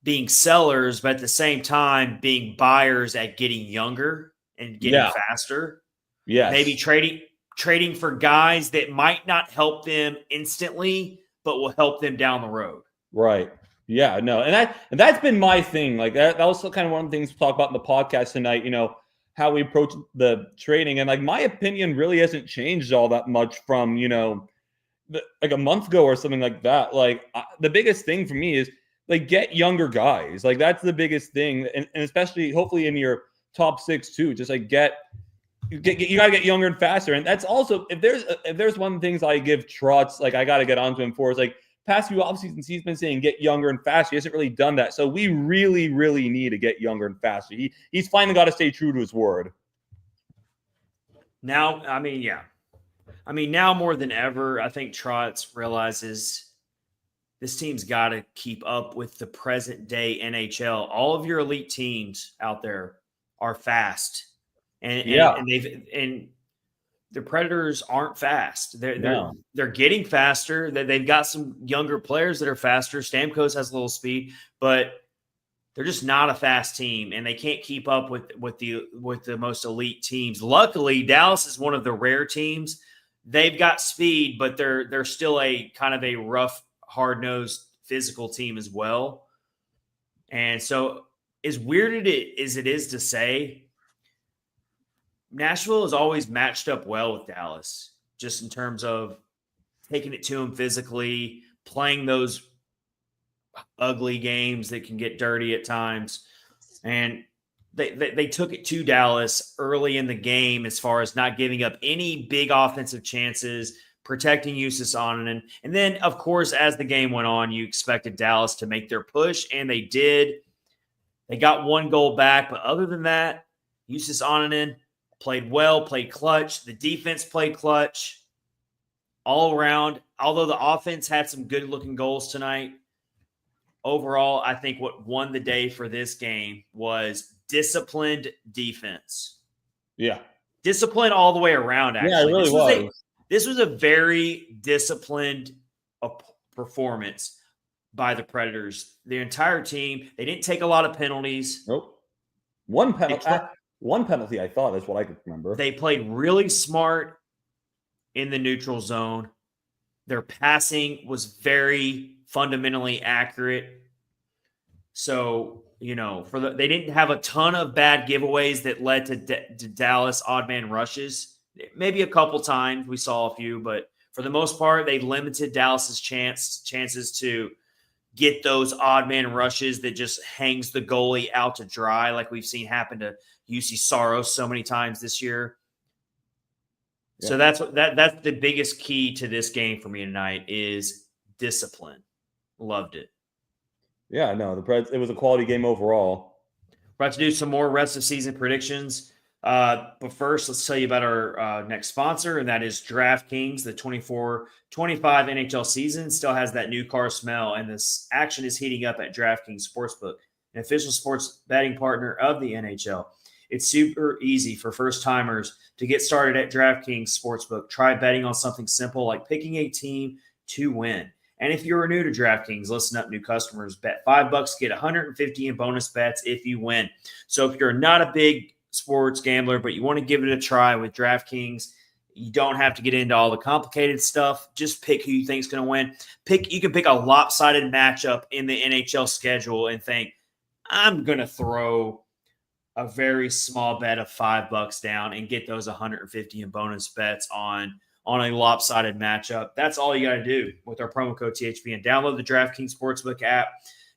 being sellers, but at the same time being buyers at getting younger and getting faster. Yeah. Maybe trading for guys that might not help them instantly, but will help them down the road. Right. Yeah, no. And that's been my thing. Like that was kind of one of the things we talk about in the podcast tonight, you know, how we approach the trading. And like my opinion really hasn't changed all that much from, you know, like a month ago or something like that. Like the biggest thing for me is like get younger guys. Like that's the biggest thing. And especially hopefully in your top 6 too, just like you got to get younger and faster. And that's also, if there's one things I give Trotz, like I got to get onto him for, is like past few offseasons he's been saying get younger and faster. He hasn't really done that. So we really, really need to get younger and faster. He's finally got to stay true to his word. Now, I mean, yeah. I mean, now more than ever, I think Trotz realizes this team's got to keep up with the present day NHL. All of your elite teams out there are fast. And the Predators aren't fast. They're getting faster. They've got some younger players that are faster. Stamkos has a little speed, but they're just not a fast team, and they can't keep up with the most elite teams. Luckily, Dallas is one of the rare teams. They've got speed, but they're still a kind of a rough, hard-nosed, physical team as well. And so, as weird as it is to say, Nashville has always matched up well with Dallas, just in terms of taking it to them physically, playing those ugly games that can get dirty at times. And they took it to Dallas early in the game as far as not giving up any big offensive chances, protecting Justus Onanen. And then, of course, as the game went on, you expected Dallas to make their push, and they did. They got 1 goal back, but other than that, Justus Onanen played well, played clutch. The defense played clutch all around. Although the offense had some good-looking goals tonight, overall, I think what won the day for this game was disciplined defense. Yeah. Discipline all the way around, actually. Yeah, it really was. This was a very disciplined performance by the Predators. The entire team, they didn't take a lot of penalties. Nope. One penalty, I thought, is what I could remember. They played really smart in the neutral zone. Their passing was very fundamentally accurate. So, you know, they didn't have a ton of bad giveaways that led to Dallas odd man rushes. Maybe a couple times we saw a few, but for the most part, they limited Dallas's chances to get those odd man rushes that just hangs the goalie out to dry, like we've seen happen to UC Saros so many times this year. Yeah. So that's the biggest key to this game for me tonight is discipline. Loved it. Yeah, no, the Preds, it was a quality game overall. We're about to do some more rest of season predictions. But first, let's tell you about our next sponsor, and that is DraftKings. The 24-25 NHL season still has that new car smell, and this action is heating up at DraftKings Sportsbook, an official sports betting partner of the NHL. It's super easy for first-timers to get started at DraftKings Sportsbook. Try betting on something simple like picking a team to win. And if you're new to DraftKings, listen up, new customers. Bet $5, get $150 in bonus bets if you win. So if you're not a big sports gambler, but you want to give it a try with DraftKings, you don't have to get into all the complicated stuff. Just pick who you think is going to win. You can pick a lopsided matchup in the NHL schedule and think, I'm going to throw a very small bet of $5 down and get those 150 in bonus bets on a lopsided matchup. That's all you got to do with our promo code THPN. Download the DraftKings Sportsbook app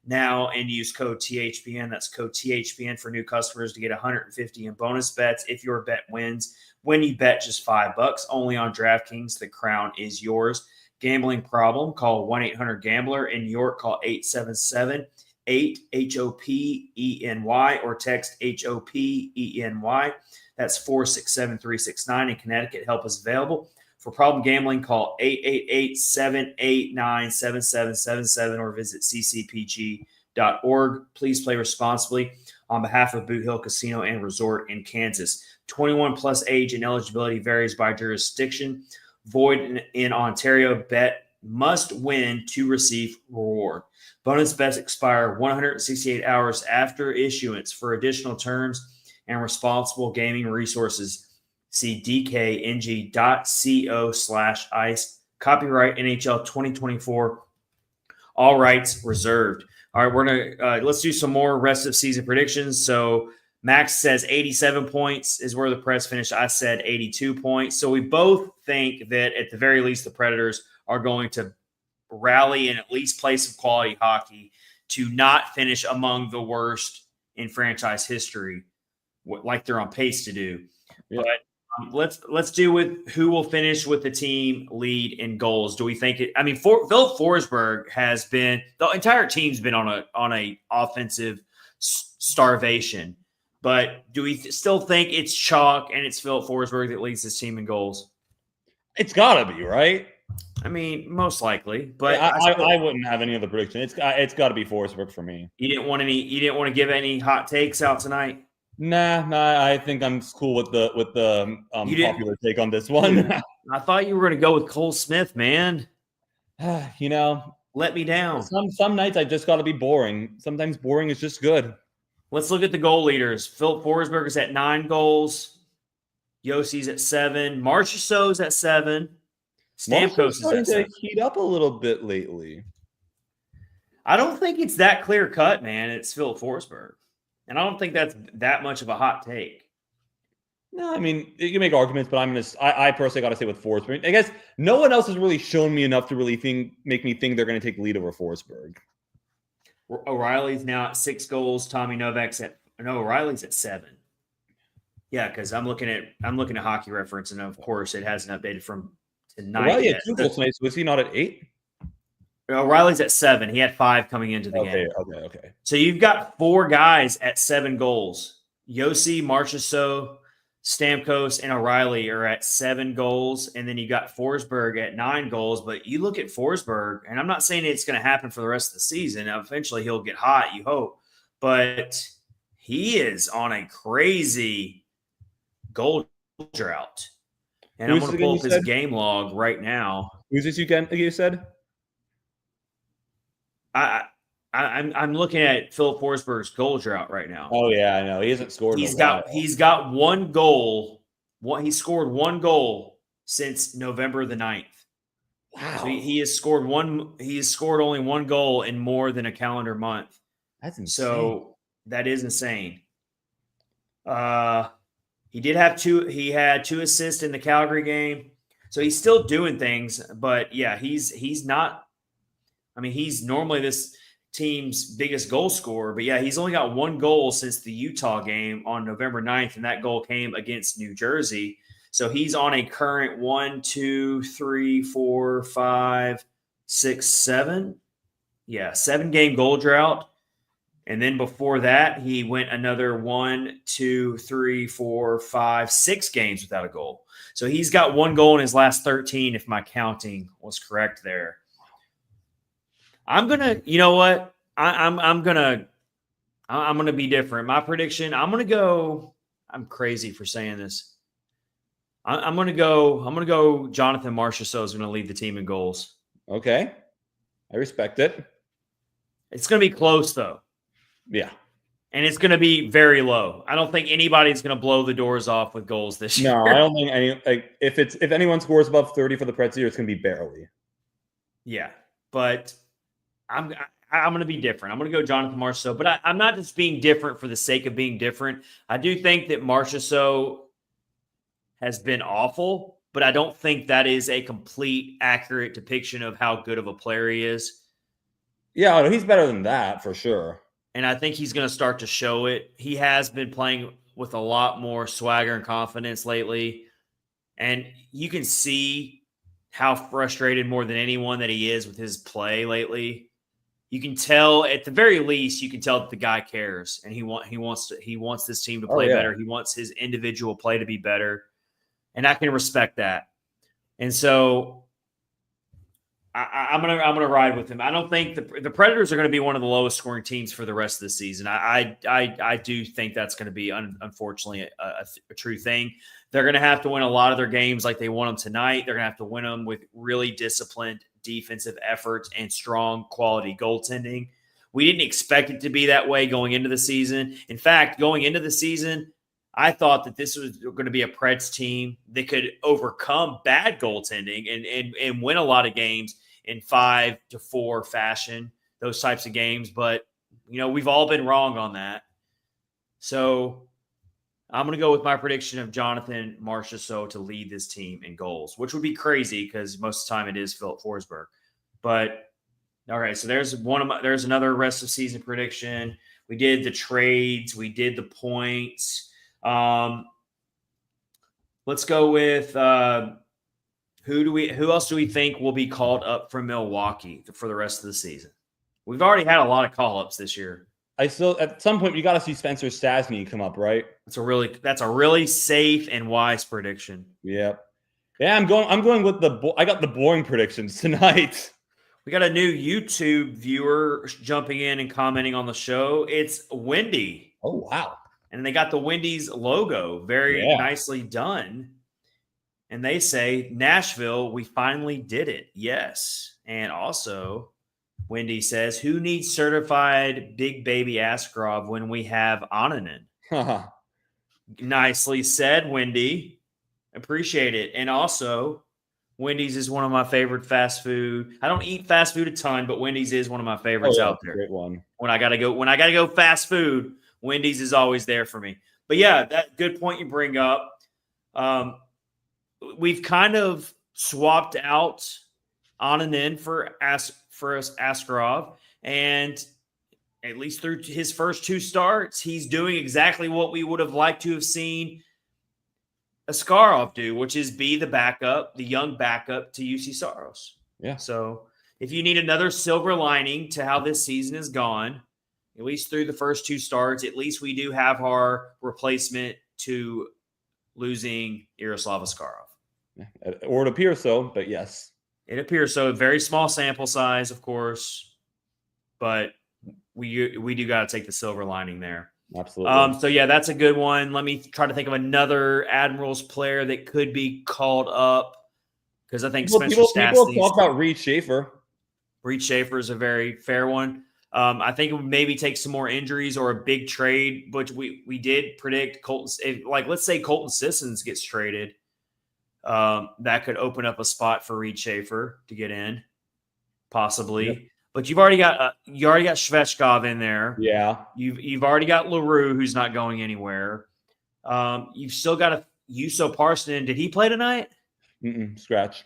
now and use code THPN. That's code THPN for new customers to get 150 in bonus bets if your bet wins. When you bet just $5 only on DraftKings, the crown is yours. Gambling problem? Call 1-800-GAMBLER. In New York, call 877-8-HOPENY or text HOPENY. That's 467-369. In Connecticut, help is available. For problem gambling, call 888-789-7777 or visit ccpg.org. Please play responsibly on behalf of Boot Hill Casino and Resort in Kansas. 21 plus age and eligibility varies by jurisdiction. Void in Ontario. Bet must win to receive reward. Bonus bets expire 168 hours after issuance. For additional terms and responsible gaming resources, see dkng.co/ice. Copyright NHL 2024. All rights reserved. All right, we're gonna let's do some more rest of season predictions. So Max says 87 points is where the Preds finished. I said 82 points. So we both think that at the very least the Predators are going to rally and at least play some quality hockey to not finish among the worst in franchise history, like they're on pace to do. Yeah. But let's do with who will finish with the team lead in goals. Do we think it? I mean, Phil Forsberg has been, the entire team's been on a offensive starvation. But do we still think it's chalk and it's Phil Forsberg that leads his team in goals? It's got to be, right? I mean, most likely, but I wouldn't have any other prediction. It's got to be Forsberg for me. You didn't want to give any hot takes out tonight? Nah. I think I'm cool with the popular take on this one. I thought you were going to go with Cole Smith, man. Let me down. Some nights I just got to be boring. Sometimes boring is just good. Let's look at the goal leaders. Phil Forsberg is at 9 goals. Josi's at 7. Marchessault's at 7. Stamkos is at 7. Heat up a little bit lately. I don't think it's that clear cut, man. It's Phil Forsberg. And I don't think that's that much of a hot take. No, I mean, you can make arguments, but I personally got to say with Forsberg. I guess no one else has really shown me enough to really make me think they're going to take lead over Forsberg. O'Reilly's now at 6 goals. O'Reilly's at 7. Yeah, because I'm looking at Hockey Reference, and of course it hasn't updated from tonight. O'Reilly had 2 goals tonight, so was he not at 8? O'Reilly's at 7. He had 5 coming into the game. Okay. So you've got 4 guys at 7 goals. Josi, Marchessault, Stamkos, and O'Reilly are at 7 goals. And then you got Forsberg at 9 goals. But you look at Forsberg, and I'm not saying it's going to happen for the rest of the season. Eventually he'll get hot, you hope. But he is on a crazy goal drought. And I'm going to pull up his game log right now. Who's this you said? I'm looking at Phil Forsberg's goal drought right now. Oh yeah, I know. He hasn't scored. He's got 1 goal. He scored 1 goal since November the 9th. Wow. So he has scored only 1 goal in more than a calendar month. That's insane. So that is insane. He did have 2. He had 2 assists in the Calgary game. So he's still doing things, but yeah, he's not. I mean, he's normally this team's biggest goal scorer, but yeah, he's only got 1 goal since the Utah game on November 9th, and that goal came against New Jersey. So he's on a current 1, 2, 3, 4, 5, 6, 7. Yeah, 7-game goal drought. And then before that, he went another 1, 2, 3, 4, 5, 6 games without a goal. So he's got 1 goal in his last 13, if my counting was correct there. I'm gonna, you know what? I'm gonna be different. My prediction, I'm gonna go. I'm crazy for saying this. I'm gonna go. Jonathan Marchessault is gonna lead the team in goals. Okay, I respect it. It's gonna be close though. Yeah. And it's going to be very low. I don't think anybody's going to blow the doors off with goals this year. No, I don't think any. Like, if anyone scores above 30 for the Preds here, it's going to be barely. Yeah, but I'm going to be different. I'm going to go Jonathan Marchessault, but I'm not just being different for the sake of being different. I do think that Marchessault has been awful, but I don't think that is a complete, accurate depiction of how good of a player he is. Yeah, he's better than that for sure. And I think he's going to start to show it. He has been playing with a lot more swagger and confidence lately. And you can see how frustrated more than anyone that he is with his play lately. You can tell, at the very least, you can tell that the guy cares and he wants this team to play better. He wants his individual play to be better. And I can respect that. And so I'm gonna ride with him. I don't think the Predators are going to be one of the lowest scoring teams for the rest of the season. I do think that's going to be unfortunately a true thing. They're going to have to win a lot of their games like they won them tonight. They're going to have to win them with really disciplined defensive efforts and strong quality goaltending. We didn't expect it to be that way going into the season. In fact, going into the season, I thought that this was going to be a Preds team that could overcome bad goaltending and win a lot of games in 5-4 fashion, those types of games. But, we've all been wrong on that. So I'm going to go with my prediction of Jonathan Marchessault to lead this team in goals, which would be crazy because most of the time it is Philip Forsberg. But, all right, so there's another rest of season prediction. We did the trades. We did the points. Let's go with who else do we think will be called up from Milwaukee for the rest of the season? We've already had a lot of call-ups this year. At some point you got to see Spencer Stastny come up, right? That's a really safe and wise prediction. Yeah. Yeah, I'm going with I got the boring predictions tonight. We got a new YouTube viewer jumping in and commenting on the show. It's Wendy. Oh, wow. And they got the Wendy's logo very nicely done. And they say, Nashville, we finally did it. Yes. And also, Wendy says, who needs certified big baby Askarov when we have Ananen? Nicely said, Wendy. Appreciate it. And also, Wendy's is one of my favorite fast food. I don't eat fast food a ton, but Wendy's is one of my favorites out there. Great one. When I gotta go fast food, Wendy's is always there for me. But yeah, that good point you bring up. We've kind of swapped out Ananen for Askarov, and at least through his first 2 starts, he's doing exactly what we would have liked to have seen Askarov do, which is be the young backup to UC Saros. Yeah. So if you need another silver lining to how this season has gone, at least through the first 2 starts, at least we do have our replacement to losing Yaroslav Askarov. Or it appears so, but yes. It appears so. Very small sample size, of course, but we do got to take the silver lining there. Absolutely. So, yeah, that's a good one. Let me try to think of another Admirals player that could be called up because I think Spencer Stastny. People talk about Reed Schaefer. Reed Schaefer is a very fair one. I think it would maybe take some more injuries or a big trade, but we did predict Colton. Let's say Colton Sissons gets traded. That could open up a spot for Reed Schaefer to get in, possibly. Yep. But you've already got Svechkov in there. Yeah, you've already got LaRue, who's not going anywhere. You've still got Juuso Parssinen. Did he play tonight? Scratched.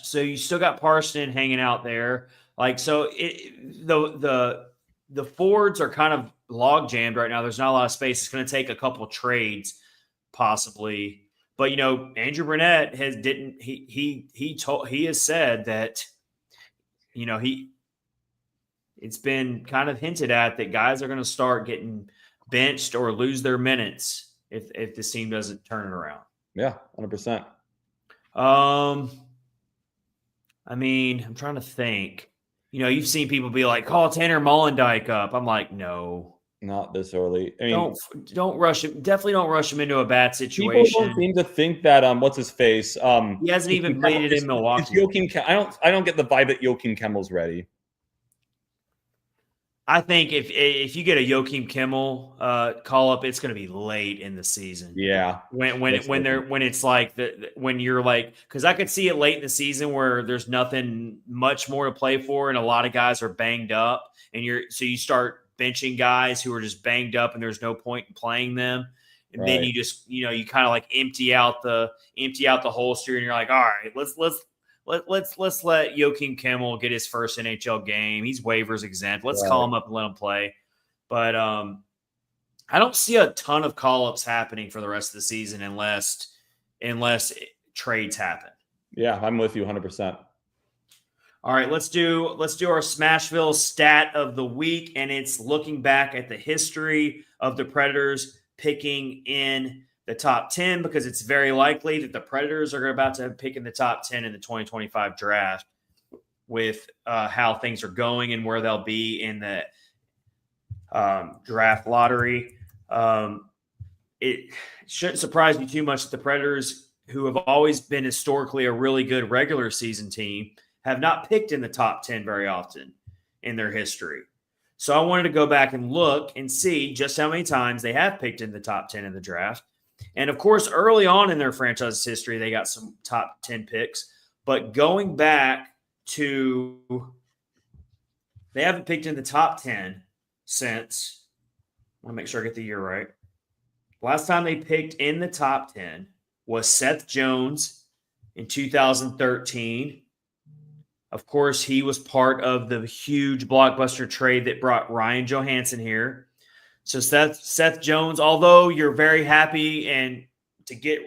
So you still got Parssinen hanging out there. The forwards are kind of log jammed right now. There's not a lot of space. It's going to take a couple trades, possibly. But Andrew Burnett has said that it's been kind of hinted at that guys are going to start getting benched or lose their minutes if this team doesn't turn it around. Yeah, 100%. I mean, I'm trying to think. You've seen people be like, call Tanner Mollendijk up. I'm like, no. Not this early. I mean, don't rush him. Definitely don't rush him into a bad situation. People don't seem to think that what's his face? He hasn't even played it in Milwaukee. I don't get the vibe that Joakim Kemmel's ready. I think if you get a Joakim Kimmel call up, it's going to be late in the season. Yeah, when it's like when you're like, because I could see it late in the season where there's nothing much more to play for, and a lot of guys are banged up, and you start benching guys who are just banged up, and there's no point in playing them, and then you just you kind of like empty out the holster, and you're like, all right, let's let Joakim Kimmel get his first NHL game. He's waivers exempt. Let's call him up and let him play. But I don't see a ton of call-ups happening for the rest of the season unless trades happen. Yeah, I'm with you 100%. All right, let's do our Smashville stat of the week, and it's looking back at the history of the Predators picking in the top 10, because it's very likely that the Predators are about to pick in the top 10 in the 2025 draft with how things are going and where they'll be in the draft lottery. It shouldn't surprise me too much that the Predators, who have always been historically a really good regular season team, have not picked in the top 10 very often in their history. So I wanted to go back and look and see just how many times they have picked in the top 10 in the draft. And, of course, early on in their franchise's history, they got some top 10 picks. But going back to – they haven't picked in the top 10 since – I want to make sure I get the year right. Last time they picked in the top 10 was Seth Jones in 2013. Of course, he was part of the huge blockbuster trade that brought Ryan Johansson here. So Seth Jones, although you're very happy and to get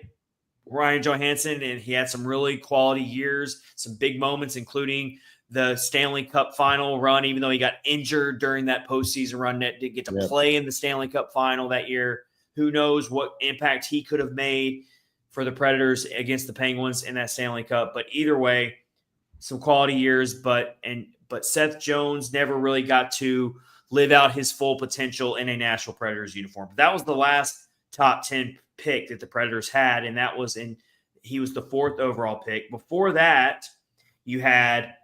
Ryan Johansson, and he had some really quality years, some big moments, including the Stanley Cup final run, even though he got injured during that postseason run, that didn't get to play in the Stanley Cup final that year. Who knows what impact he could have made for the Predators against the Penguins in that Stanley Cup. But either way, some quality years, but Seth Jones never really got to live out his full potential in a Nashville Predators uniform. But that was the last top 10 pick that the Predators had, and he was the 4th overall pick. Before that, you had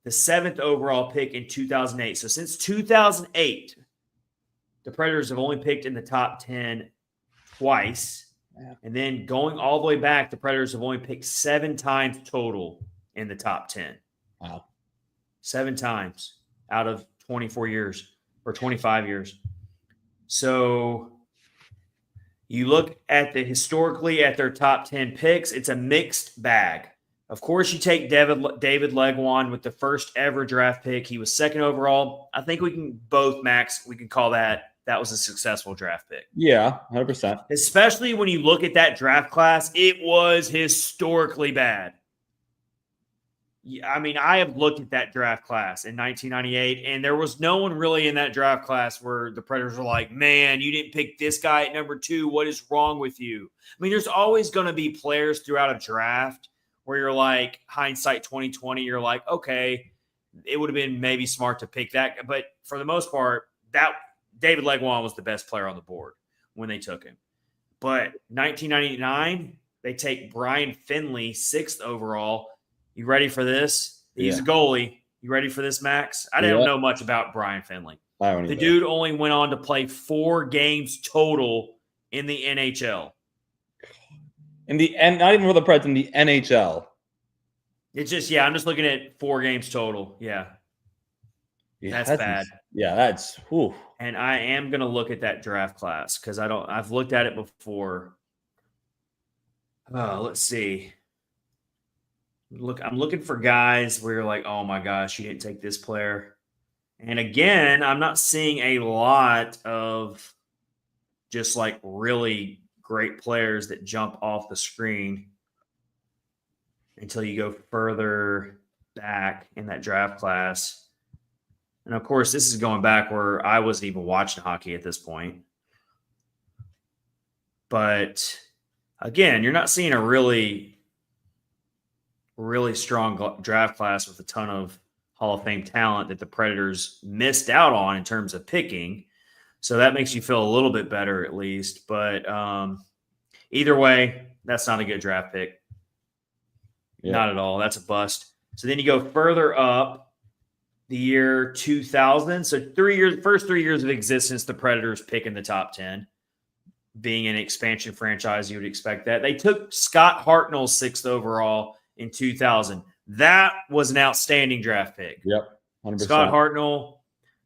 the 7th overall pick in 2008. So since 2008, the Predators have only picked in the top 10 twice. Yeah. And then going all the way back, the Predators have only picked 7 times total in the top 10. Wow. 7 times out of 24 years or 25 years. So you look at historically at their top 10 picks, it's a mixed bag. Of course, you take David Legwand with the first ever draft pick. He was 2nd overall. I think we can call that was a successful draft pick. Yeah, 100%. Especially when you look at that draft class, it was historically bad. I mean, I have looked at that draft class in 1998, and there was no one really in that draft class where the Predators were like, man, you didn't pick this guy at number 2. What is wrong with you? I mean, there's always going to be players throughout a draft where you're like, hindsight 2020, you're like, okay, it would have been maybe smart to pick that. But for the most part, that David Legwand was the best player on the board when they took him. But 1999, they take Brian Finley, 6th overall. You ready for this? He's a goalie. You ready for this, Max? I don't know much about Brian Finley. The dude only went on to play 4 games total in the NHL. Not even for the Preds, in the NHL. It's just, I'm just looking at 4 games total. Yeah. That's bad. That's whew. And I am going to look at that draft class because I've looked at it before. Let's see. I'm looking for guys where you're like, oh my gosh, you didn't take this player. And again, I'm not seeing a lot of just like really great players that jump off the screen until you go further back in that draft class. And of course, this is going back where I wasn't even watching hockey at this point. But again, you're not seeing a really, really strong draft class with a ton of Hall of Fame talent that the Predators missed out on in terms of picking. So that makes you feel a little bit better at least. But either way, that's not a good draft pick. Yeah. Not at all. That's a bust. So then you go further up, the year 2000. So first 3 years of existence, the Predators pick in the top 10. Being an expansion franchise, you would expect that. They took Scott Hartnell 6th overall in 2000. That was an outstanding draft pick. Yep, 100%. Scott Hartnell,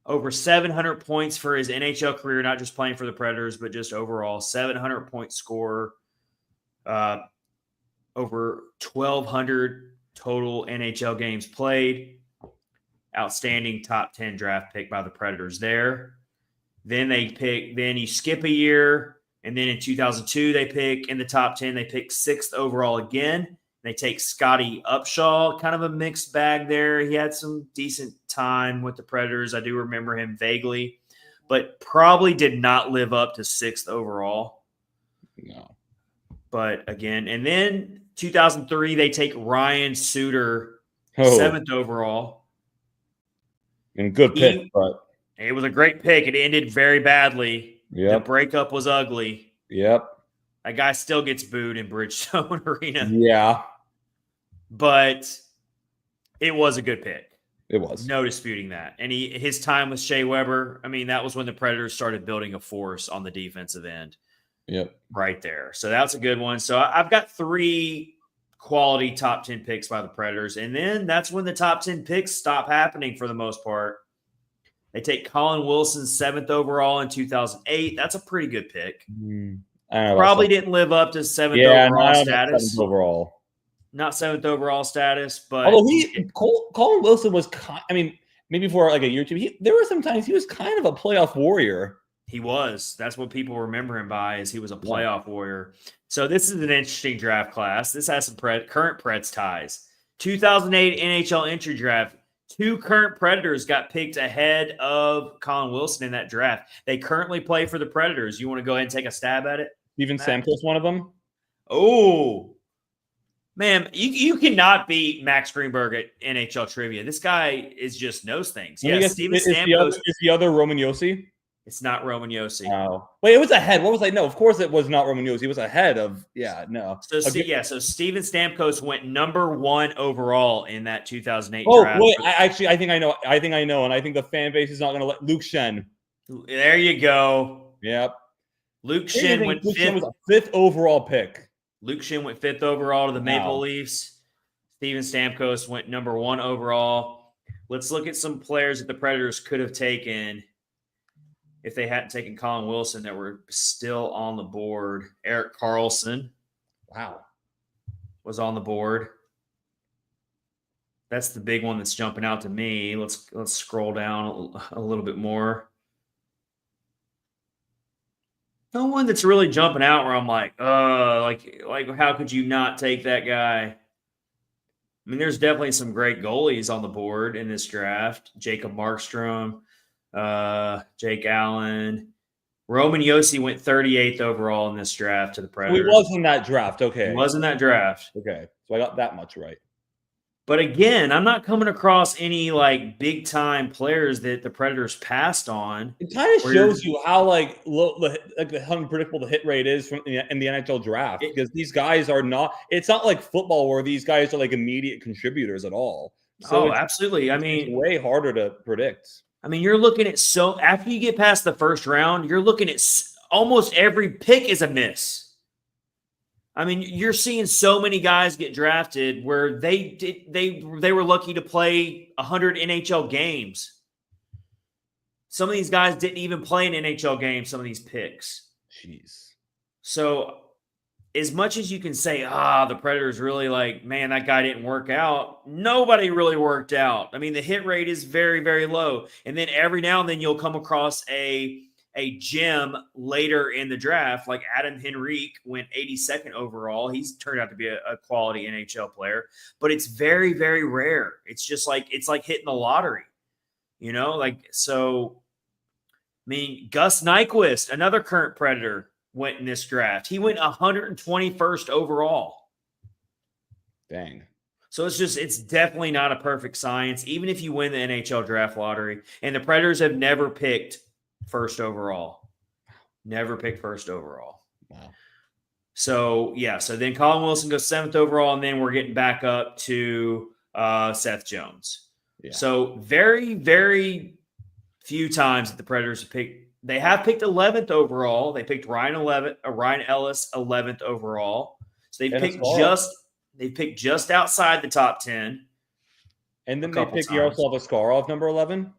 over 700 points for his NHL career, not just playing for the Predators, but just overall. 700-point scorer, over 1,200 total NHL games played. Outstanding top 10 draft pick by the Predators there. Then you skip a year, and then in 2002, they pick in the top 10. They pick 6th overall again. They take Scotty Upshaw, kind of a mixed bag there. He had some decent time with the Predators. I do remember him vaguely, but probably did not live up to 6th overall. No. But again, and then 2003, they take Ryan Suter, 7th overall. And good pick, but it was a great pick. It ended very badly. Yep. The breakup was ugly. Yep. That guy still gets booed in Bridgestone Arena. Yeah. But it was a good pick. It was. No disputing that. And his time with Shea Weber, I mean, that was when the Predators started building a force on the defensive end. Yep. Right there. So that's a good one. So I've got 3 quality top 10 picks by the Predators. And then that's when the top 10 picks stop happening for the most part. They take Colin Wilson 7th overall in 2008. That's a pretty good pick. Probably didn't live up to 7th overall status. 7th overall. Not 7th overall status, but although Colin Wilson was maybe for like a year or two, there were some times he was kind of a playoff warrior. He was. That's what people remember him by, is he was a playoff warrior. So this is an interesting draft class. This has some current Preds ties. 2008 NHL entry draft. 2 current Predators got picked ahead of Colin Wilson in that draft. They currently play for the Predators. You want to go ahead and take a stab at it? Steven Stamkos, one of them. Oh, man, you cannot beat Max Greenberg at NHL trivia. This guy just knows things. Yeah, Steven Stamkos. Is the other Roman Josi? It's not Roman Josi. Oh. Wait, it was ahead. What was I? No, of course it was not Roman Josi. It was ahead of, no. So Steven Stamkos went number 1 overall in that 2008 draft. Oh, wait, I think I know. And I think the fan base is not going to let Luke Schenn. There you go. Yep. Luke Schenn went 5th. Schenn was a 5th overall pick. Luke Schenn went 5th overall to the Maple Leafs. Steven Stamkos went number 1 overall. Let's look at some players that the Predators could have taken if they hadn't taken Colin Wilson that were still on the board. Erik Karlsson. Wow. Was on the board. That's the big one that's jumping out to me. Let's scroll down a little bit more. No one that's really jumping out where I'm like how could you not take that guy? I mean, there's definitely some great goalies on the board in this draft. Jacob Markstrom, Jake Allen. Roman Josi went 38th overall in this draft to the Predators. He was in that draft. Okay. He was in that draft. Okay. So I got that much right. But again, I'm not coming across any big time players that the Predators passed on. It kind of shows you how how unpredictable the hit rate is in the NHL draft, because these guys are not. It's not like football where these guys are immediate contributors at all. So absolutely. I mean, it's way harder to predict. I mean, you're looking at after you get past the first round, you're looking at almost every pick is a miss. I mean, you're seeing so many guys get drafted where they were lucky to play 100 NHL games. Some of these guys didn't even play an NHL game, some of these picks. Jeez. So as much as you can say, the Predators really man, that guy didn't work out. Nobody really worked out. I mean, the hit rate is very, very low. And then every now and then you'll come across a gem later in the draft, like Adam Henrique went 82nd overall. He's turned out to be a quality NHL player, but it's very, very rare. It's just it's like hitting the lottery. So, I mean, Gus Nyquist, another current Predator, went in this draft. He went 121st overall. Dang. So it's definitely not a perfect science, even if you win the NHL draft lottery. And the Predators have never picked first overall. Never picked first overall. Wow. So, so then Colin Wilson goes 7th overall, and then we're getting back up to Seth Jones. Yeah. So very, very few times that the Predators have picked. They have picked 11th overall. They picked Ryan Ellis 11th overall. So they've picked just outside the top 10. And then they picked Yaroslav Askarov, number 11?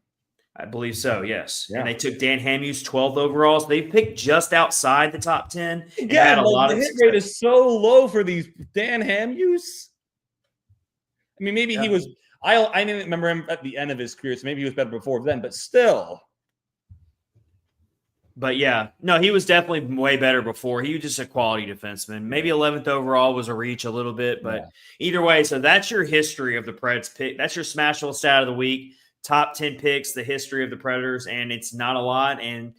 I believe so, yes. Yeah. And they took Dan Hamhuis 12th overall. So they picked just outside the top 10. Yeah, the hit rate is so low for these Dan Hamhuis. I mean, maybe he was – I didn't remember him at the end of his career, so maybe he was better before then, but still. But no, he was definitely way better before. He was just a quality defenseman. Maybe 11th overall was a reach a little bit, but either way, so that's your history of the Preds pick. That's your Smashville stat of the week. Top 10 picks, the history of the Predators, and it's not a lot. And,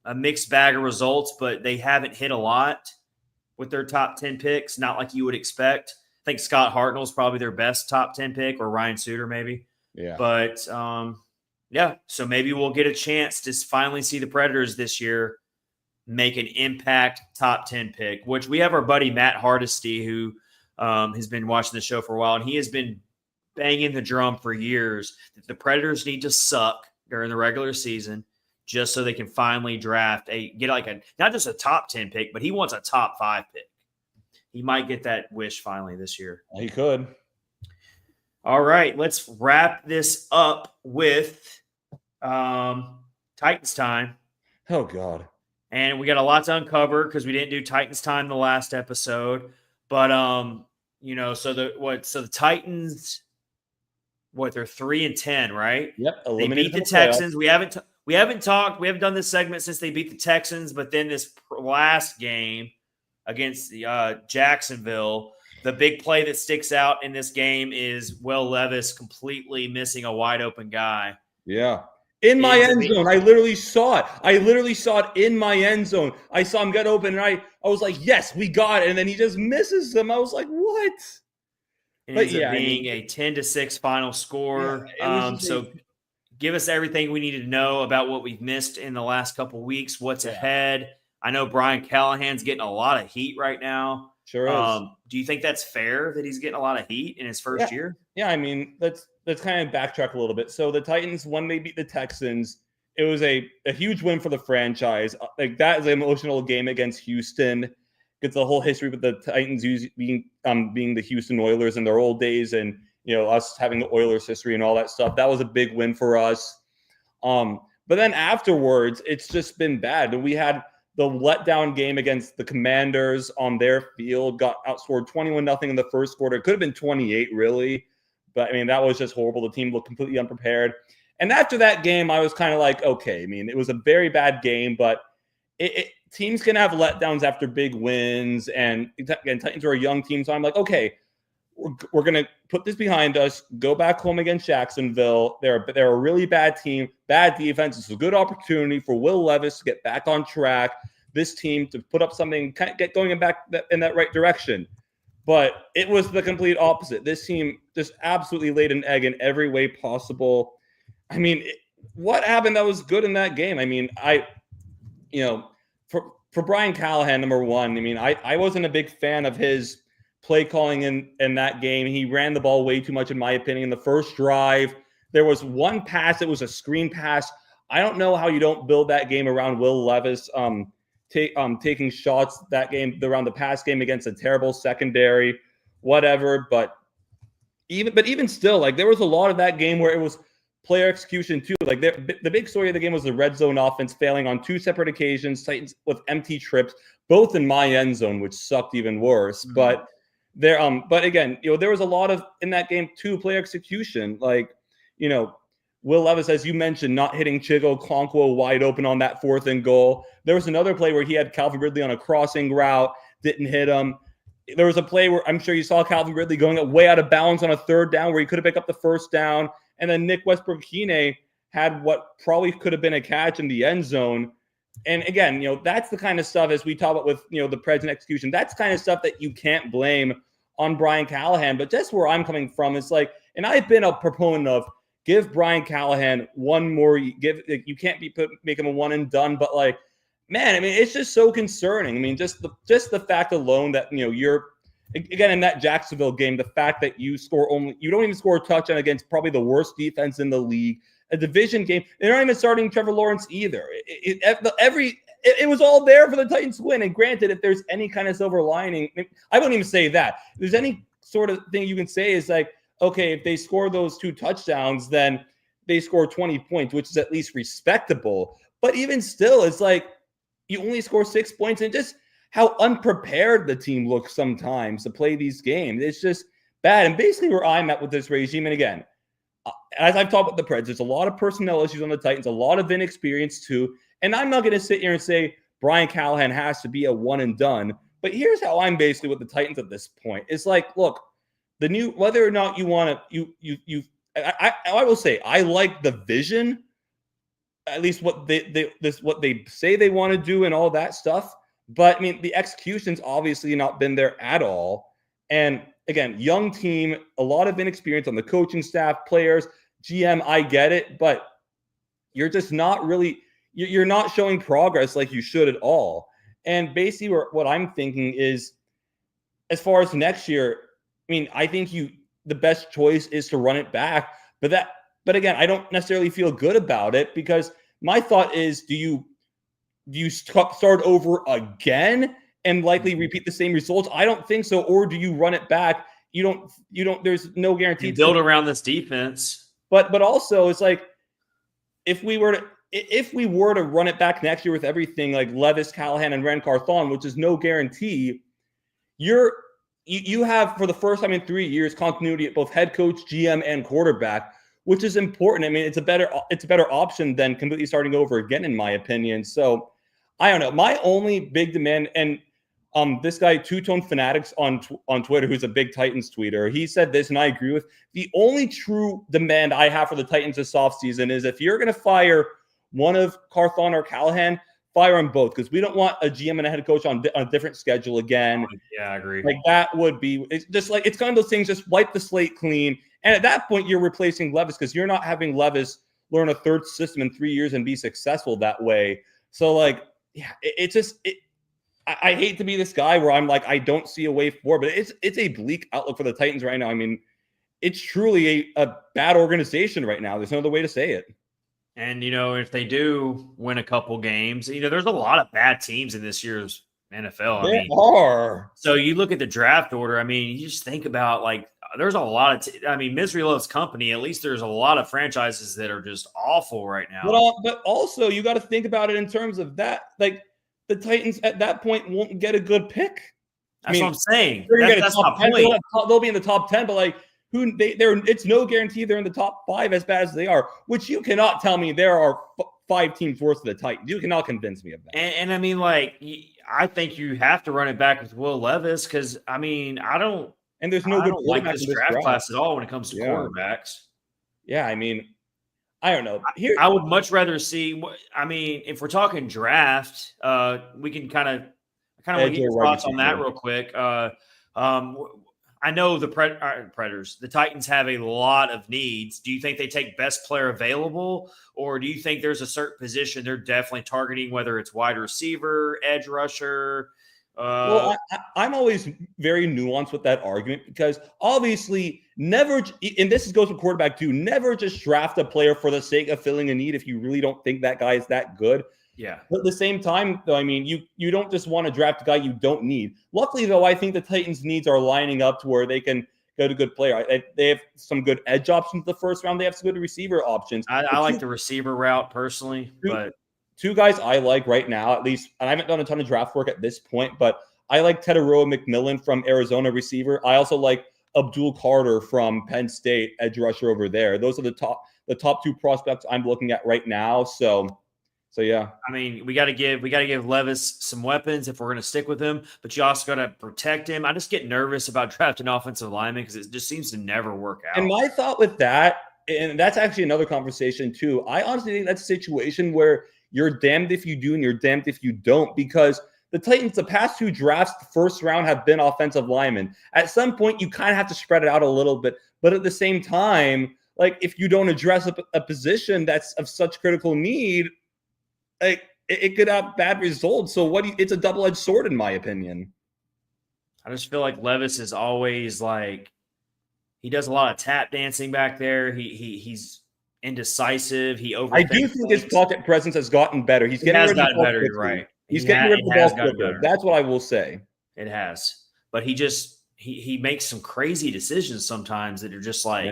a mixed bag of results, but they haven't hit a lot with their top 10 picks, not like you would expect. I think Scott Hartnell is probably their best top 10 pick, or Ryan Suter maybe. Yeah. But, so maybe we'll get a chance to finally see the Predators this year make an impact top 10 pick, which we have our buddy Matt Hardesty, who has been watching the show for a while, and he has been banging the drum for years that the Predators need to suck during the regular season just so they can finally not just a top 10 pick, but he wants a top 5 pick. He might get that wish finally this year. He could. All right, let's wrap this up with Titans time. Oh, God. And we got a lot to uncover because we didn't do Titans time the last episode. But, so the Titans, they're 3-10, right? Yep. They beat the Texans. We haven't done this segment since they beat the Texans, but then this last game against the Jacksonville, the big play that sticks out in this game is Will Levis completely missing a wide open guy. Yeah. In my end zone. I literally saw it in my end zone. I saw him get open, and I was like, yes, we got it. And then he just misses them. I was like, what? It ends up being a 10-6 final score. So give us everything we need to know about what we've missed in the last couple of weeks, what's ahead. I know Brian Callahan's getting a lot of heat right now. Sure is. Do you think that's fair that he's getting a lot of heat in his first year? Yeah, I mean, let's kind of backtrack a little bit. So the Titans, when they beat the Texans, it was a huge win for the franchise. Like, that is an emotional game against Houston. Gets the whole history with the Titans being the Houston Oilers in their old days, and us having the Oilers history and all that stuff. That was a big win for us. But then afterwards, it's just been bad. We had the letdown game against the Commanders on their field, got outscored 21-0 in the first quarter. It could have been 28, really. But, I mean, that was just horrible. The team looked completely unprepared. And after that game, I was kind of like, okay, I mean, it was a very bad game, but teams can have letdowns after big wins. And again, Titans are a young team. So I'm like, okay, we're going to put this behind us, go back home against Jacksonville. They're a really bad team, bad defense. It's a good opportunity for Will Levis to get back on track, this team to put up something, kind of get going back in that right direction. But it was the complete opposite. This team just absolutely laid an egg in every way possible. I mean, what happened that was good in that game? I mean, for Brian Callahan, number one, I mean, I wasn't a big fan of his play calling in that game. He ran the ball way too much, in my opinion. The first drive, there was one pass. It was a screen pass. I don't know how you don't build that game around Will Levis taking shots that game, around the pass game against a terrible secondary, whatever. But even still, like, there was a lot of that game where it was player execution too. Like, the big story of the game was the red zone offense failing on 2 separate occasions, Titans with empty trips, both in my end zone, which sucked even worse. Mm-hmm. But again, there was a lot of in that game too, player execution. Like, Will Levis, as you mentioned, not hitting Chigo Okonkwo wide open on that 4th and goal. There was another play where he had Calvin Ridley on a crossing route, didn't hit him. There was a play where I'm sure you saw Calvin Ridley going way out of bounds on a 3rd down where he could have picked up the 1st down. And then Nick Westbrook-Kine had what probably could have been a catch in the end zone. And again, that's the kind of stuff, as we talk about with, the Preds and execution, that's kind of stuff that you can't blame on Brian Callahan. But just where I'm coming from, it's like, and I've been a proponent of give Brian Callahan one more, you can't make him a one and done, but like, man, I mean, it's just so concerning. I mean, just the fact alone that, you're, again, in that Jacksonville game, the fact that you don't even score a touchdown against probably the worst defense in the league, a division game. They're not even starting Trevor Lawrence either. It was all there for the Titans to win. And granted, if there's any kind of silver lining, I won't even say that. If there's any sort of thing you can say is like, okay, if they score those 2 touchdowns, then they score 20 points, which is at least respectable. But even still, it's like you only score 6 points, and just how unprepared the team looks sometimes to play these games. It's just bad. And basically where I'm at with this regime, and again, as I've talked about the Preds, there's a lot of personnel issues on the Titans, a lot of inexperience too. And I'm not going to sit here and say Brian Callahan has to be a one and done. But here's how I'm basically with the Titans at this point. It's like, look, whether or not you want to, I will say I like the vision, at least what they say they want to do and all that stuff. But I mean, the execution's obviously not been there at all. And again, young team, a lot of inexperience on the coaching staff, players, GM, I get it, but you're just not really, you're not showing progress like you should at all. And basically what I'm thinking is, as far as next year, I mean, I think the best choice is to run it back. But again, I don't necessarily feel good about it, because my thought is, do you start over again and likely repeat the same results? I don't think so. Or do you run it back? You don't, there's no guarantee. You build around this defense. But also it's like, if we were to run it back next year with everything like Levis, Callahan, and Ren Carthon, which is no guarantee, you have, for the first time in 3 years, continuity at both head coach, GM, and quarterback, which is important. I mean, it's a better option than completely starting over again, in my opinion. So I don't know. My only big demand, and this guy, Two Tone Fanatics on Twitter, who's a big Titans tweeter, he said this, and I agree with. The only true demand I have for the Titans this offseason is, if you're going to fire one of Carthon or Callahan, fire them both, because we don't want a GM and a head coach on a different schedule again. Yeah, I agree. Like, that would be, it's just like, it's kind of those things, just wipe the slate clean. And at that point, you're replacing Levis, because you're not having Levis learn a third system in 3 years and be successful that way. So, like, yeah, I hate to be this guy where I'm like, I don't see a way forward, but it's a bleak outlook for the Titans right now. I mean, it's truly a bad organization right now. There's no other way to say it. And, if they do win a couple games, there's a lot of bad teams in this year's NFL. There are. So you look at the draft order. I mean, you just think about, like, there's a lot of misery loves company. At least there's a lot of franchises that are just awful right now. But also, you got to think about it in terms of that. Like, the Titans at that point won't get a good pick. That's what I'm saying. That's my point. They'll be in the top 10, but like, it's no guarantee they're in the top 5 as bad as they are, which you cannot tell me there are 5 teams worse than the Titans. You cannot convince me of that. And I mean, like, I think you have to run it back with Will Levis, because, I mean, and there's no good like this draft class at all when it comes to quarterbacks. Yeah, I mean, I don't know. I would much rather see. I mean, if we're talking draft, we can kind of want to get your thoughts on that real quick. I know the Predators, the Titans have a lot of needs. Do you think they take best player available, or do you think there's a certain position they're definitely targeting, whether it's wide receiver, edge rusher? Well, I'm always very nuanced with that argument, because obviously never, and this goes with quarterback too, never just draft a player for the sake of filling a need if you really don't think that guy is that good. Yeah. But at the same time, though, I mean, you don't just want to draft a guy you don't need. Luckily, though, I think the Titans' needs are lining up to where they can go to good player. They have some good edge options the first round. They have some good receiver options. I like the receiver route personally, but two guys I like right now, at least, and I haven't done a ton of draft work at this point, but I like Teteroa McMillan from Arizona receiver. I also like Abdul Carter from Penn State, edge rusher over there. Those are the top 2 prospects I'm looking at right now. So yeah, I mean, we got to give Levis some weapons if we're going to stick with him, but you also got to protect him. I just get nervous about drafting offensive linemen because it just seems to never work out. And my thought with that, and that's actually another conversation too. I honestly think that's a situation where you're damned if you do and you're damned if you don't, because the Titans, the past 2 drafts, the first round, have been offensive linemen. At some point, you kind of have to spread it out a little bit. But at the same time, like, if you don't address a position that's of such critical need, like, it could have bad results. So it's a double-edged sword, in my opinion. I just feel like Levis is always like, he does a lot of tap dancing back there. He's indecisive. I do think his pocket presence has gotten better. He's getting rid of the ball better. Quickly. You're right. He's getting rid of the ball quicker. That's what I will say. It has, but he makes some crazy decisions sometimes that are just like,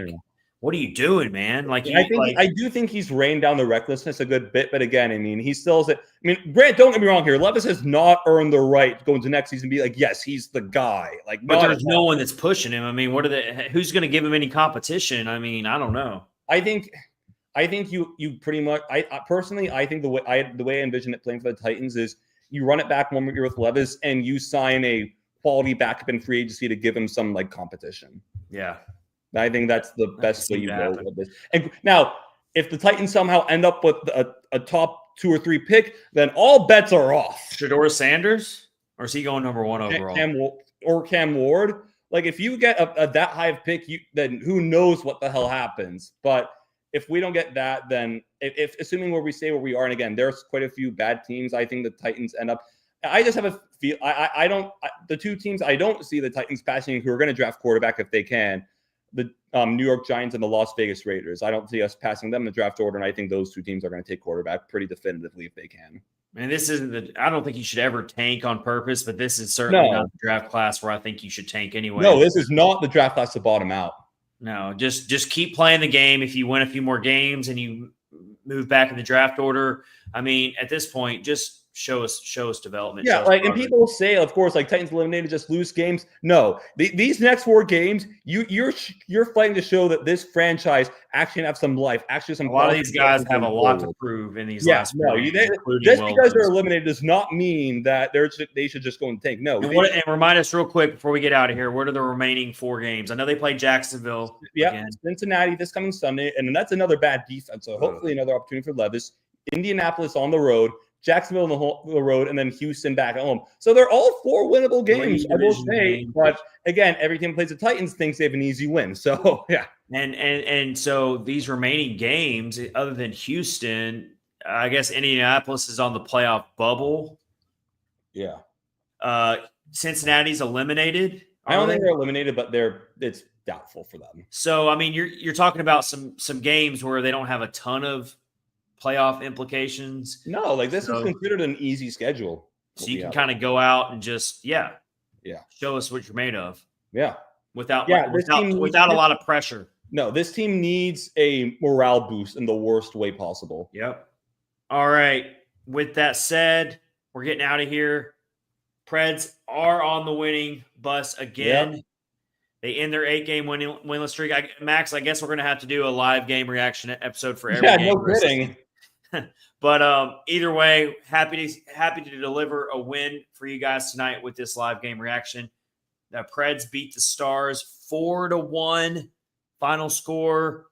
what are you doing, man? Like, I do think he's reined down the recklessness a good bit, but again, I mean, he still is. I mean, Grant, don't get me wrong here. Levis has not earned the right to go into next season and be like, yes, he's the guy. Like, but there's no one that's pushing him. I mean, who's going to give him any competition? I mean, I don't know. I think you pretty much. I personally, I think the way I envision it playing for the Titans is you run it back 1 year with Levis and you sign a quality backup in free agency to give him some like competition. Yeah. I think that's the best way you go with this. And now, if the Titans somehow end up with a top 2 or 3 pick, then all bets are off. Shedeur Sanders, or is he going number 1 overall? Cam Ward. Like, if you get that high of pick, then who knows what the hell happens. But if we don't get that, then if assuming where we stay where we are, and again, there's quite a few bad teams, I think the Titans end up. I just have a feel. The 2 teams I don't see the Titans passing who are going to draft quarterback if they can. The New York Giants and the Las Vegas Raiders. I don't see us passing them in the draft order, and I think those 2 teams are going to take quarterback pretty definitively if they can. And this isn't I don't think you should ever tank on purpose, but this is certainly not the draft class where I think you should tank anyway. No, this is not the draft class to bottom out. No, just keep playing the game. If you win a few more games and you move back in the draft order, I mean, at this point, just show us development. Yeah, like, and people say, of course, like, Titans eliminated, just lose games. No, these next 4 games, you're fighting to show that this franchise actually have some life. Actually, a lot of these guys have a lot to prove in these last 4 games. Just because they're eliminated does not mean that they should just go and tank. No. And remind us real quick before we get out of here, what are the remaining 4 games? I know they play Jacksonville. Yeah, Cincinnati this coming Sunday, and then that's another bad defense. So hopefully another opportunity for Levis. Indianapolis on the road. Jacksonville on the road, and then Houston back at home. So they're all 4 winnable games, I will say. But again, every team that plays the Titans thinks they have an easy win. So yeah. And so these remaining games, other than Houston, I guess Indianapolis is on the playoff bubble. Yeah. Cincinnati's eliminated. I don't think they're eliminated, but it's doubtful for them. So I mean, you're talking about some games where they don't have a ton of playoff implications. No, like, this is considered an easy schedule. So you can kind of go out and just show us what you're made of. Yeah. Without a lot of pressure. No, this team needs a morale boost in the worst way possible. Yep. All right. With that said, we're getting out of here. Preds are on the winning bus again. Yep. They end their 8-game winless streak. Max, I guess we're going to have to do a live game reaction episode for every game. Yeah, no kidding. But either way, happy to deliver a win for you guys tonight with this live game reaction. The Preds beat the Stars 4-1. Final score,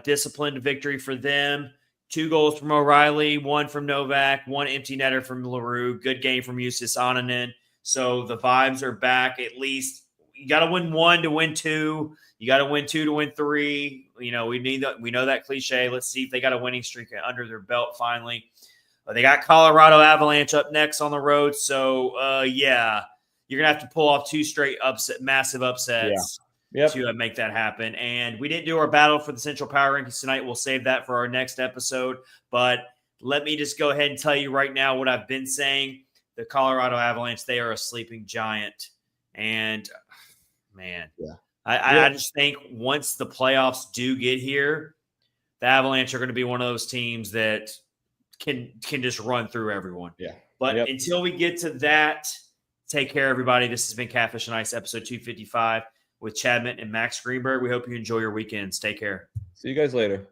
disciplined victory for them. 2 goals from O'Reilly, 1 from Novak, 1 empty netter from LaRue. Good game from Justus Ananen. So the vibes are back. At least you got to win 1 to win 2. You got to win 2 to win 3. You know, we know that cliche. Let's see if they got a winning streak under their belt finally. They got Colorado Avalanche up next on the road. So, you're going to have to pull off 2 straight massive upsets to make that happen. And we didn't do our battle for the Central Power Rankings tonight. We'll save that for our next episode. But let me just go ahead and tell you right now what I've been saying. The Colorado Avalanche, they are a sleeping giant. And, man, I just think once the playoffs do get here, the Avalanche are going to be one of those teams that can just run through everyone. Yeah. But until we get to that, take care, everybody. This has been Catfish and Ice, episode 255 with Chadman and Max Greenberg. We hope you enjoy your weekends. Take care. See you guys later.